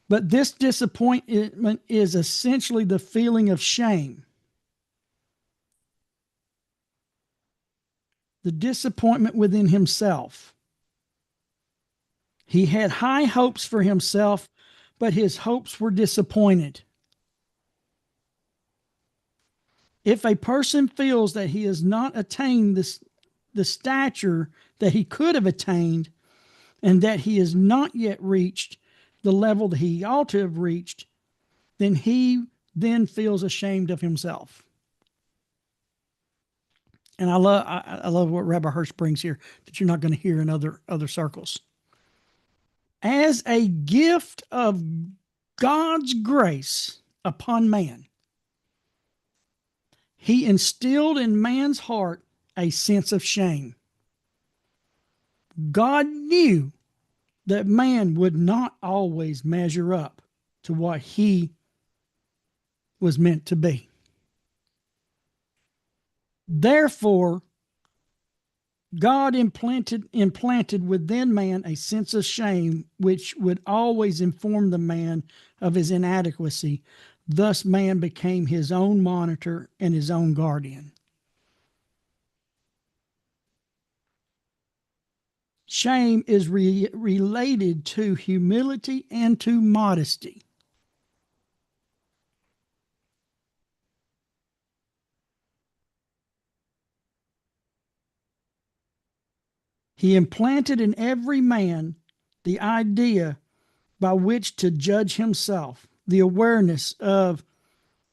But this disappointment is essentially the feeling of shame. The disappointment within himself. He had high hopes for himself, but his hopes were disappointed. If a person feels that he has not attained the stature that he could have attained, and that he has not yet reached the level that he ought to have reached, then he then feels ashamed of himself. And I love what Rabbi Hirsch brings here that you're not going to hear in other circles. As a gift of God's grace upon man, he instilled in man's heart a sense of shame. God knew that man would not always measure up to what he was meant to be. Therefore, God implanted within man a sense of shame, which would always inform the man of his inadequacy. Thus, man became his own monitor and his own guardian. Shame is related to humility and to modesty. He implanted in every man the idea by which to judge himself. The awareness of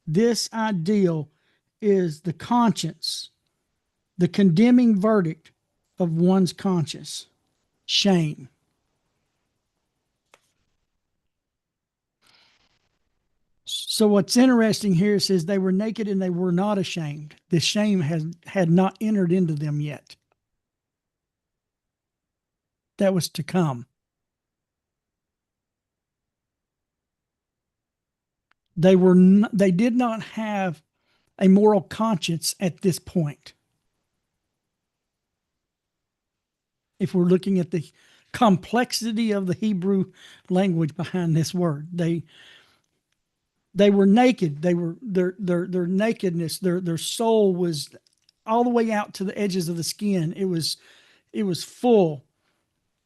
this ideal is the conscience, the condemning verdict of one's conscience. Shame. So what's interesting here says they were naked and they were not ashamed. The shame had not entered into them yet. That was to come. They did not have a moral conscience at this point. If we're looking at the complexity of the Hebrew language behind this word, they were naked. Their nakedness, their soul was all the way out to the edges of the skin. It was full.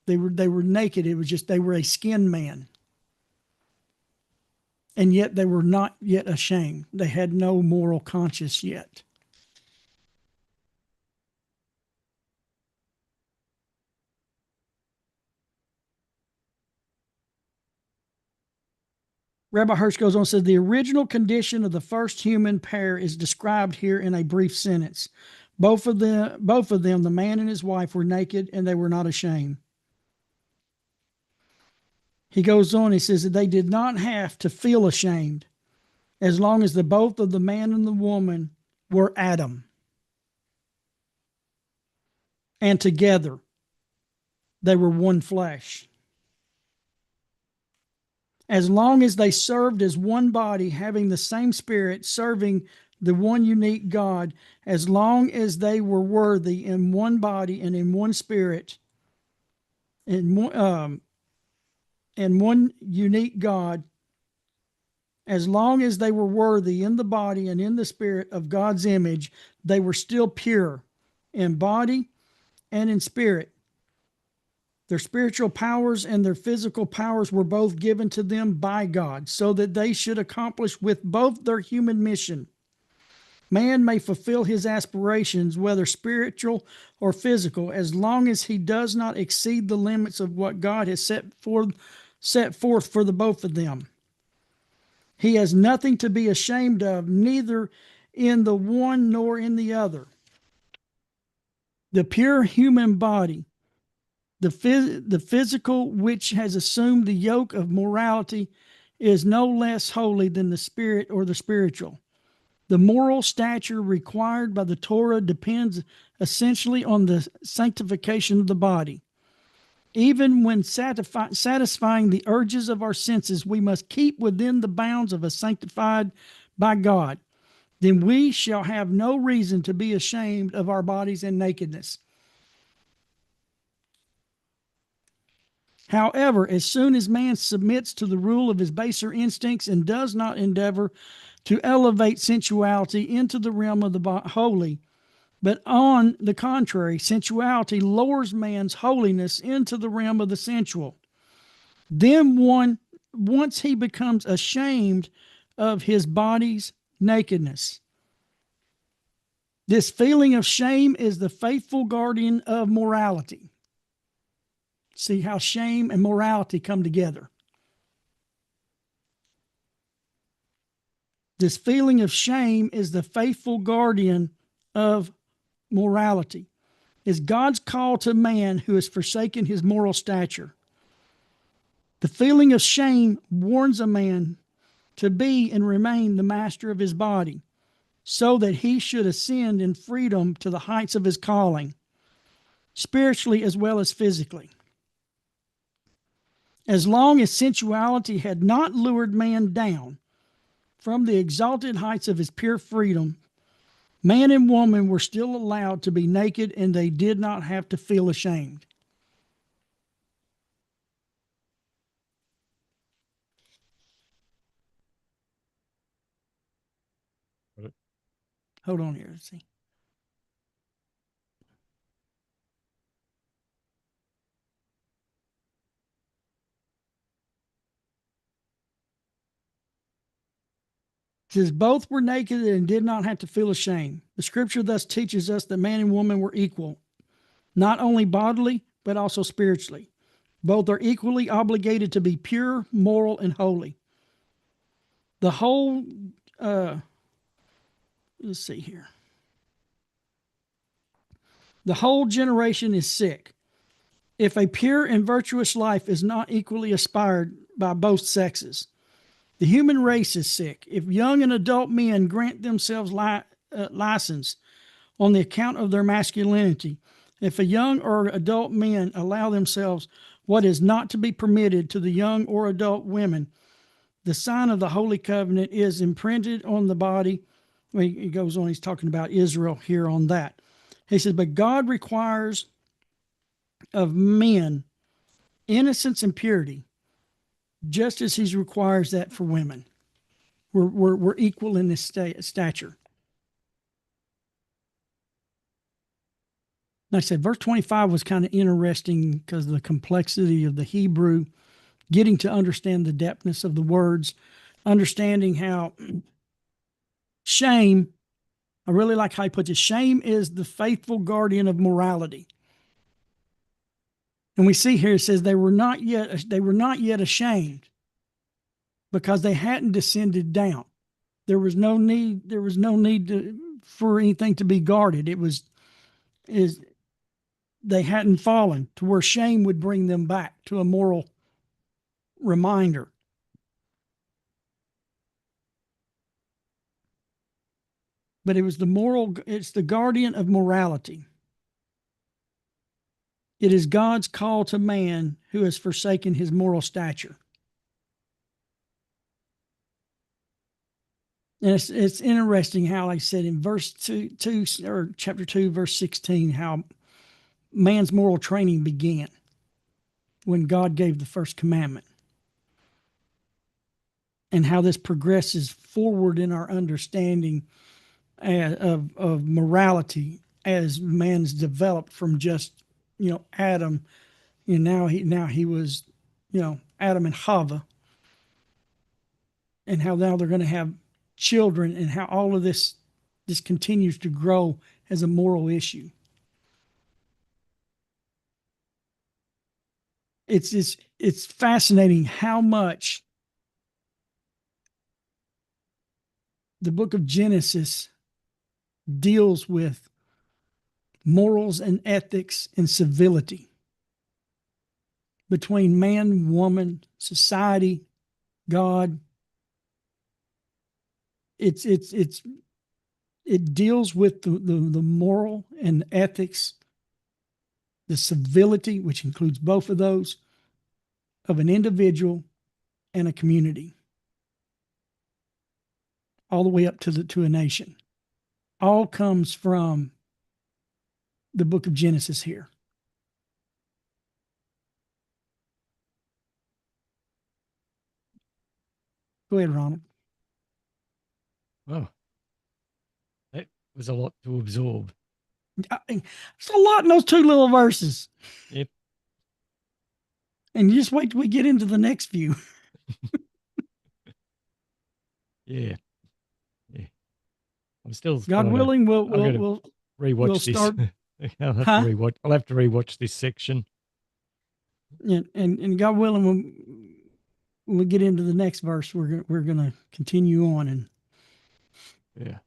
They were naked. It was just they were a skin man. And yet they were not yet ashamed. They had no moral conscience yet. Rabbi Hirsch goes on and says, the original condition of the first human pair is described here in a brief sentence. Both of them, the man and his wife, were naked and they were not ashamed. He goes on, he says that they did not have to feel ashamed as long as both of the man and the woman were Adam. And together, they were one flesh. As long as they served as one body, having the same spirit, serving the one unique God, as long as they were worthy in one body and in one spirit, and one unique God, as long as they were worthy in the body and in the spirit of God's image, they were still pure in body and in spirit. Their spiritual powers and their physical powers were both given to them by God, so that they should accomplish with both their human mission. Man may fulfill his aspirations, whether spiritual or physical, as long as he does not exceed the limits of what God has set forth for the both of them. He has nothing to be ashamed of, neither in the one nor in the other. The pure human body The physical, which has assumed the yoke of morality, is no less holy than the spirit or the spiritual. The moral stature required by the Torah depends essentially on the sanctification of the body. Even when satisfying the urges of our senses, we must keep within the bounds of a sanctified by God. Then we shall have no reason to be ashamed of our bodies and nakedness. However, as soon as man submits to the rule of his baser instincts and does not endeavor to elevate sensuality into the realm of the holy, but on the contrary, sensuality lowers man's holiness into the realm of the sensual, then once he becomes ashamed of his body's nakedness. This feeling of shame is the faithful guardian of morality. See how shame and morality come together. This feeling of shame is the faithful guardian of morality. Is God's call to man who has forsaken his moral stature. The feeling of shame warns a man to be and remain the master of his body, so that he should ascend in freedom to the heights of his calling, spiritually as well as physically. As long as sensuality had not lured man down from the exalted heights of his pure freedom, man and woman were still allowed to be naked, and they did not have to feel ashamed. Hold on here. Let's see. It says, both were naked and did not have to feel ashamed. The scripture thus teaches us that man and woman were equal, not only bodily, but also spiritually. Both are equally obligated to be pure, moral, and holy. The whole, let's see here. The whole generation is sick. If a pure and virtuous life is not equally aspired by both sexes, the human race is sick. If young and adult men grant themselves license on the account of their masculinity, if a young or adult men allow themselves what is not to be permitted to the young or adult women, the sign of the Holy Covenant is imprinted on the body. Well, he goes on, he's talking about Israel here on that. He says, but God requires of men innocence and purity, just as he requires that for women. We're equal in this stature. Like I said, verse 25 was kind of interesting because of the complexity of the Hebrew, getting to understand the depthness of the words, understanding how shame, I really like how he puts it, shame is the faithful guardian of morality. And we see here it says they were not yet ashamed because they hadn't descended down. There was no need for anything to be guarded. They hadn't fallen to where shame would bring them back to a moral reminder. But it's the guardian of morality. It is God's call to man who has forsaken his moral stature. And it's interesting how, like I said, in verse 2 or chapter 2, verse 16, how man's moral training began when God gave the first commandment, and how this progresses forward in our understanding of morality as man's developed from just Adam, now he was Adam and Chava, and how now they're going to have children, and how all of this continues to grow as a moral issue. It's fascinating how much the book of Genesis deals with morals and ethics and civility. between man, woman, society, God. It deals with the moral and ethics, the civility, which includes both of those, of an individual and a community, all the way up to a nation. All comes from the book of Genesis here. Go ahead, Ronald. Oh, that was a lot to absorb. It's a lot in those two little verses. Yep. And you just wait till we get into the next few. Yeah. I'm still God willing, we'll rewatch this. start. I'll have to rewatch this section. And God willing, when we get into the next verse, we're gonna continue on. And yeah.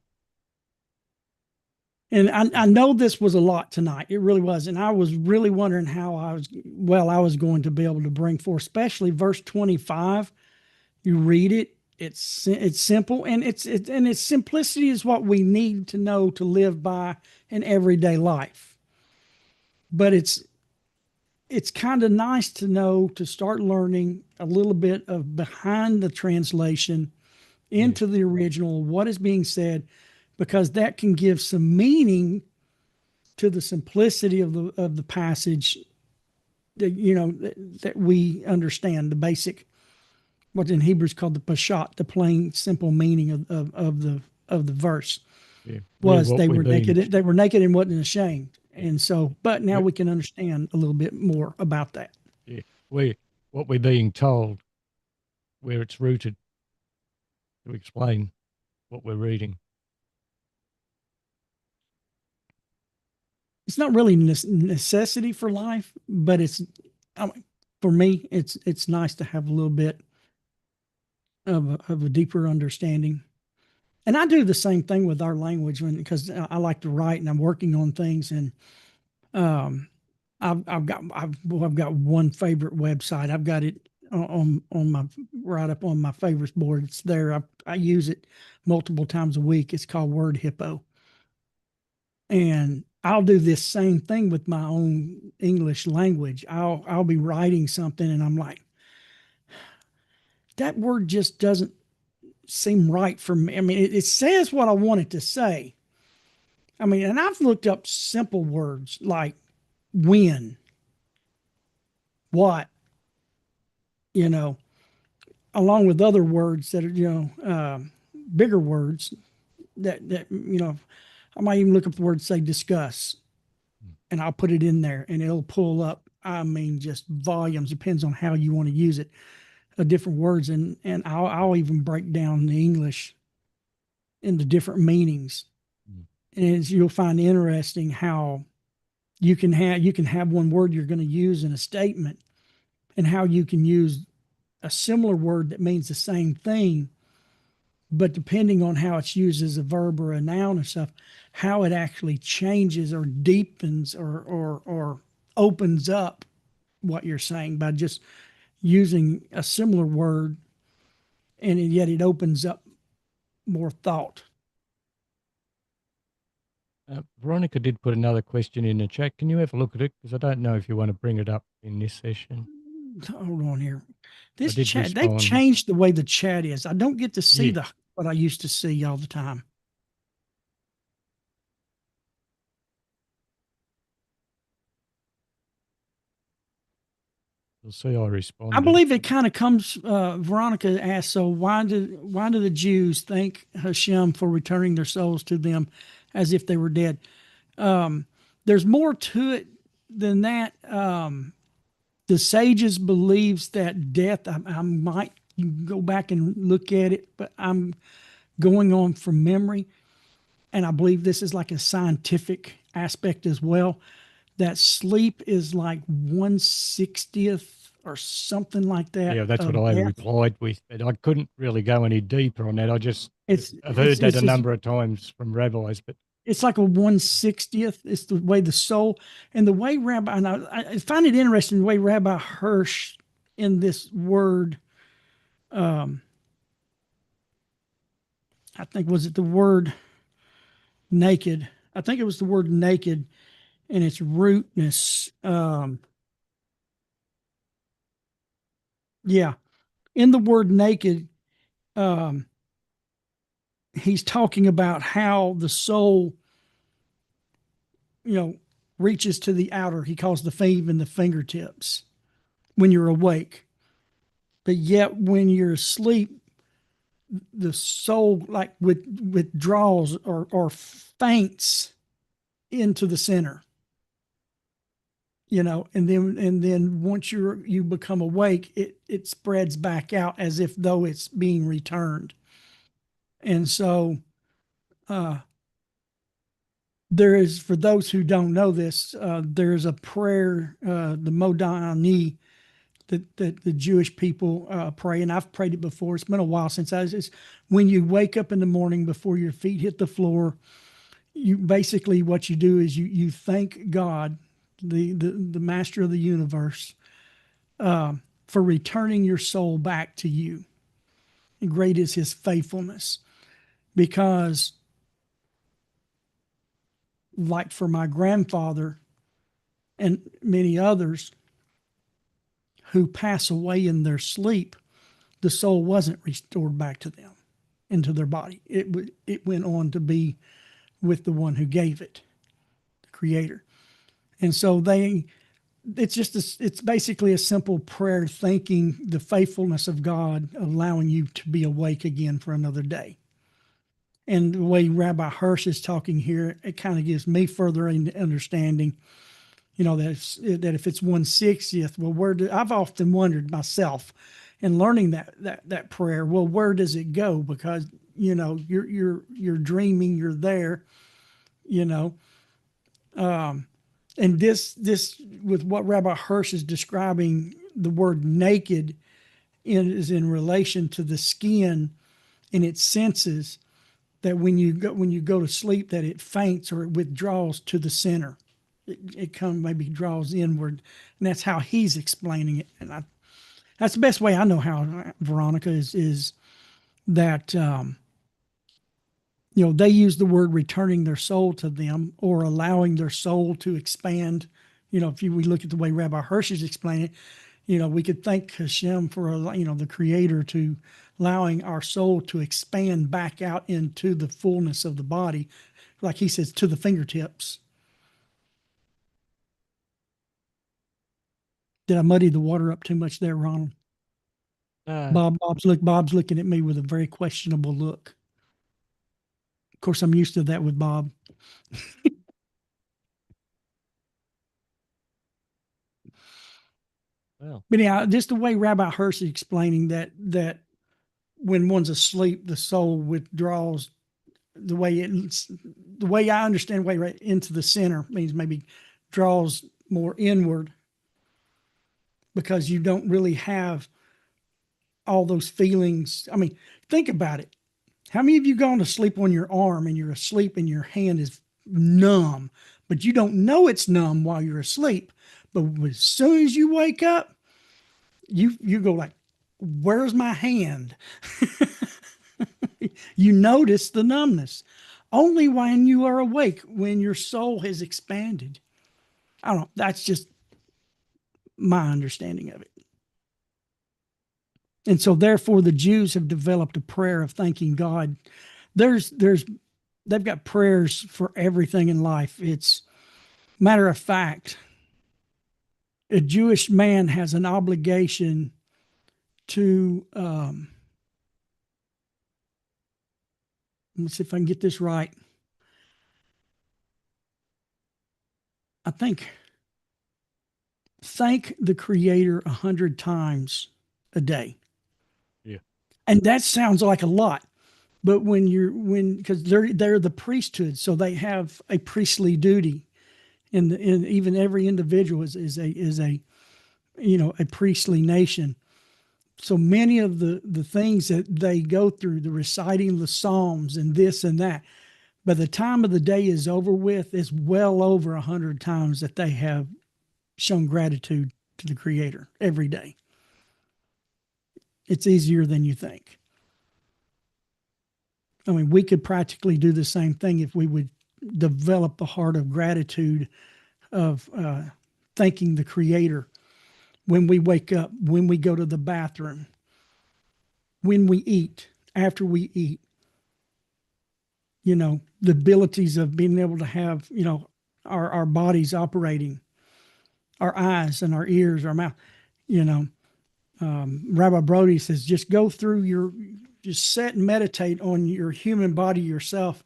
And I know this was a lot tonight. It really was. And I was really wondering how I was going to be able to bring forth, especially verse 25. You read it. It's simple, and its simplicity is what we need to know to live by in everyday life. But it's kind of nice to know, to start learning a little bit of behind the translation into the original, what is being said, because that can give some meaning to the simplicity of the passage that we understand, the basic, what's in Hebrews called the pashat, the plain, simple meaning of the verse. Yeah. Was they were naked. They were naked and wasn't ashamed. And so, but now we can understand a little bit more about that. Yeah. What we're being told, where it's rooted, to explain what we're reading. It's not really necessity for life, but for me, it's nice to have a little bit of a deeper understanding. And I do the same thing with our language because I like to write and I'm working on things. And I've got one favorite website. I've got it on my right up on my favorites board. It's there. I use it multiple times a week. It's called Word Hippo. And I'll do this same thing with my own English language. I'll be writing something and I'm like, that word just doesn't seem right for me. I mean, it says what I want it to say. I mean, and I've looked up simple words like when, what, along with other words that are, bigger words that, I might even look up the word, say discuss, and I'll put it in there and it'll pull up, I mean, just volumes, depends on how you want to use it, of different words. And I'll even break down the English into different meanings. And you'll find interesting how you can have one word you're going to use in a statement and how you can use a similar word that means the same thing, but depending on how it's used as a verb or a noun or stuff, how it actually changes or deepens or opens up what you're saying by just using a similar word, and yet it opens up more thought. Veronica did put another question in the chat. Can you have a look at it? Because I don't know if you want to bring it up in this session. Hold on here. This chat, they've changed the way the chat is. I don't get to see what I used to see all the time. You'll see I respond. I believe it kind of comes, Veronica asked, so why do the Jews thank Hashem for returning their souls to them as if they were dead? There's more to it than that. The sages believes that death, I might go back and look at it, but I'm going on from memory. And I believe this is like a scientific aspect as well, that sleep is like 1/60th or something like that. Yeah, that's what I replied with, but I couldn't really go any deeper on that. I've heard that a number of times from rabbis, but It's like a 1/60th. It's the way the soul and the way Rabbi, and I find it interesting the way Rabbi Hirsch in this word, I think, was it the word naked? I think it was the word naked and its rootness. Yeah. In the word naked, um, he's talking about how the soul, you know, reaches to the outer. He calls the even the fingertips when you're awake. But yet when you're asleep, the soul like withdraws or faints into the center, and then once you become awake, it spreads back out as if though it's being returned. And so there is, for those who don't know this, there's a prayer, the Modani, that the Jewish people pray, and I've prayed it before. It's been a while since it's when you wake up in the morning before your feet hit the floor. You basically, what you do is you thank God, the Master of the universe, for returning your soul back to you. And great is His faithfulness, because, like for my grandfather and many others who pass away in their sleep, the soul wasn't restored back to them into their body. It went on to be with the one who gave it, the Creator. And so it's basically a simple prayer thanking the faithfulness of God, allowing you to be awake again for another day. And the way Rabbi Hirsch is talking here, it kind of gives me further understanding, that if it's 1/60th, well, I've often wondered myself in learning that prayer, well, where does it go? Because, you're dreaming, you're there, and this with what Rabbi Hirsch is describing, the word naked is in relation to the skin and its senses, that when you go to sleep, that it faints or it withdraws to the center. It maybe draws inward, and that's how he's explaining it. And that's the best way I know how, Veronica, is that they use the word returning their soul to them, or allowing their soul to expand. If we look at the way Rabbi Hirsch is explaining it, we could thank Hashem for the Creator to allowing our soul to expand back out into the fullness of the body, like he says, to the fingertips. Did I muddy the water up too much there, Ronald? Bob's looking at me with a very questionable look. Of course, I'm used to that with Bob. Well, But yeah, just the way Rabbi Hirsch is explaining that when one's asleep, the soul withdraws. The way I understand, way right into the center means maybe draws more inward, because you don't really have all those feelings. I mean, think about it. How many of you gone to sleep on your arm and you're asleep and your hand is numb, but you don't know it's numb while you're asleep? But as soon as you wake up, you go like, where's my hand? You notice the numbness. Only when you are awake, when your soul has expanded. I don't know. That's just my understanding of it. And so therefore the Jews have developed a prayer of thanking God. They've got prayers for everything in life. It's matter of fact, a Jewish man has an obligation to, let's see if I can get this right. I think thank the Creator 100 times a day. Yeah. And that sounds like a lot, but because they're the priesthood, so they have a priestly duty, and even every individual is a a priestly nation. So many of the things that they go through, the reciting the Psalms and this and that, by the time of the day is over with, it's well over 100 times that they have shown gratitude to the Creator every day. It's easier than you think. I mean, we could practically do the same thing if we would develop a heart of gratitude, of thanking the Creator when we wake up, when we go to the bathroom, when we eat, after we eat. You know, the abilities of being able to have, you know, our bodies operating, our eyes and our ears, our mouth, you know. Rabbi Brody says, just go through just sit and meditate on your human body yourself,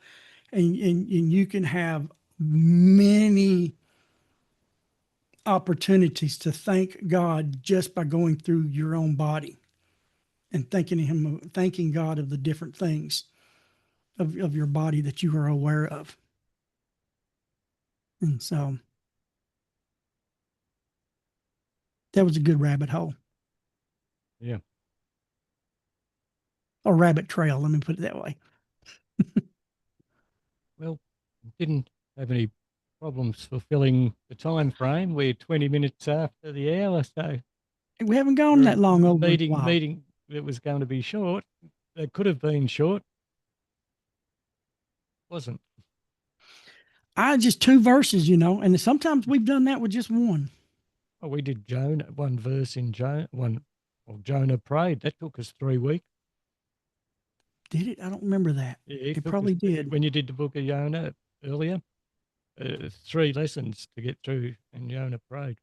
and you can have many opportunities to thank God just by going through your own body and thanking God of the different things of your body that you are aware of. And so that was a good rabbit hole. Yeah. Or rabbit trail, let me put it that way. Well, didn't have any problems fulfilling the time frame. We're 20 minutes after the hour, so We haven't gone that long over a while. meeting that was going to be short. It could have been short. Wasn't. Just 2 verses, you know, and sometimes we've done that with just one. Oh, we did Jonah, one verse in Jonah, Jonah prayed. That took us 3 weeks. Did it? I don't remember that. Yeah, It probably did. When you did the book of Jonah earlier, 3 lessons to get through, and Jonah prayed.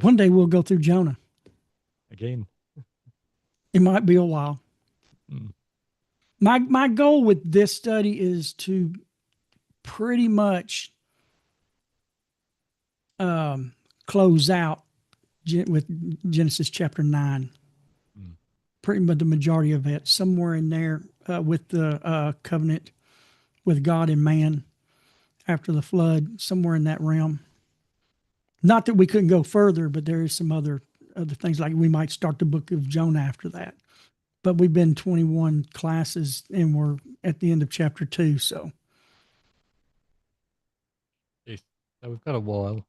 One day we'll go through Jonah. Again. It might be a while. Mm. My goal with this study is to pretty much close out with Genesis chapter 9. Pretty much the majority of it, somewhere in there with the covenant with God and man after the flood, somewhere in that realm. Not that we couldn't go further, but there is some other things, like we might start the book of Jonah after that. But we've been 21 classes and we're at the end of chapter 2. So, Yes. So we've got a while.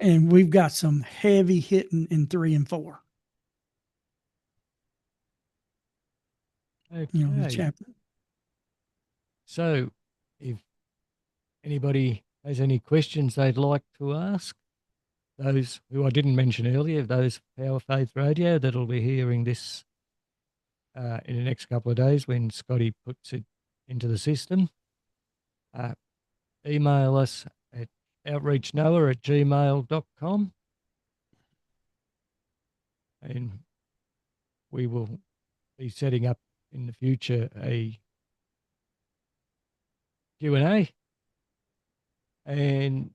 And we've got some heavy hitting in 3 and 4. Okay. You know, the chapter. So if anybody has any questions they'd like to ask, those who I didn't mention earlier, those Power Faith Radio that'll be hearing this in the next couple of days when Scotty puts it into the system, email us at outreachnoah@gmail.com, and we will be setting up in the future a Q&A, and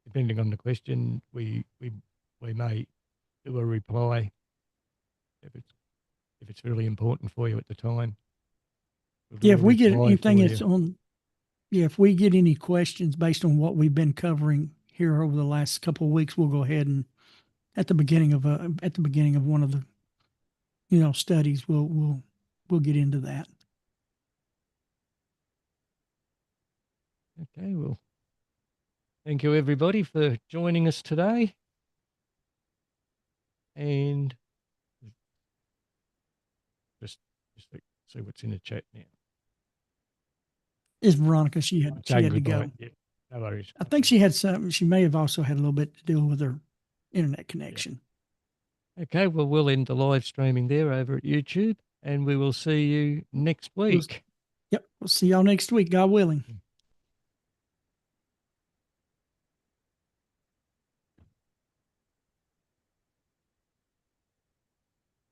depending on the question, we may do a reply if it's really important for you at the time. Yeah, if we get anything that's on, if we get any questions based on what we've been covering here over the last couple of weeks, we'll go ahead and at the beginning of one of the, you know, studies, we'll get into that. Okay, well, thank you everybody for joining us today, and just see what's in the chat now. Is Veronica? She had to go. Yeah, no worries. I think she had some. She may have also had a little bit to deal with her internet connection. Yeah. Okay, well, we'll end the live streaming there over at YouTube, and we will see you next week. Yep, we'll see y'all next week, God willing.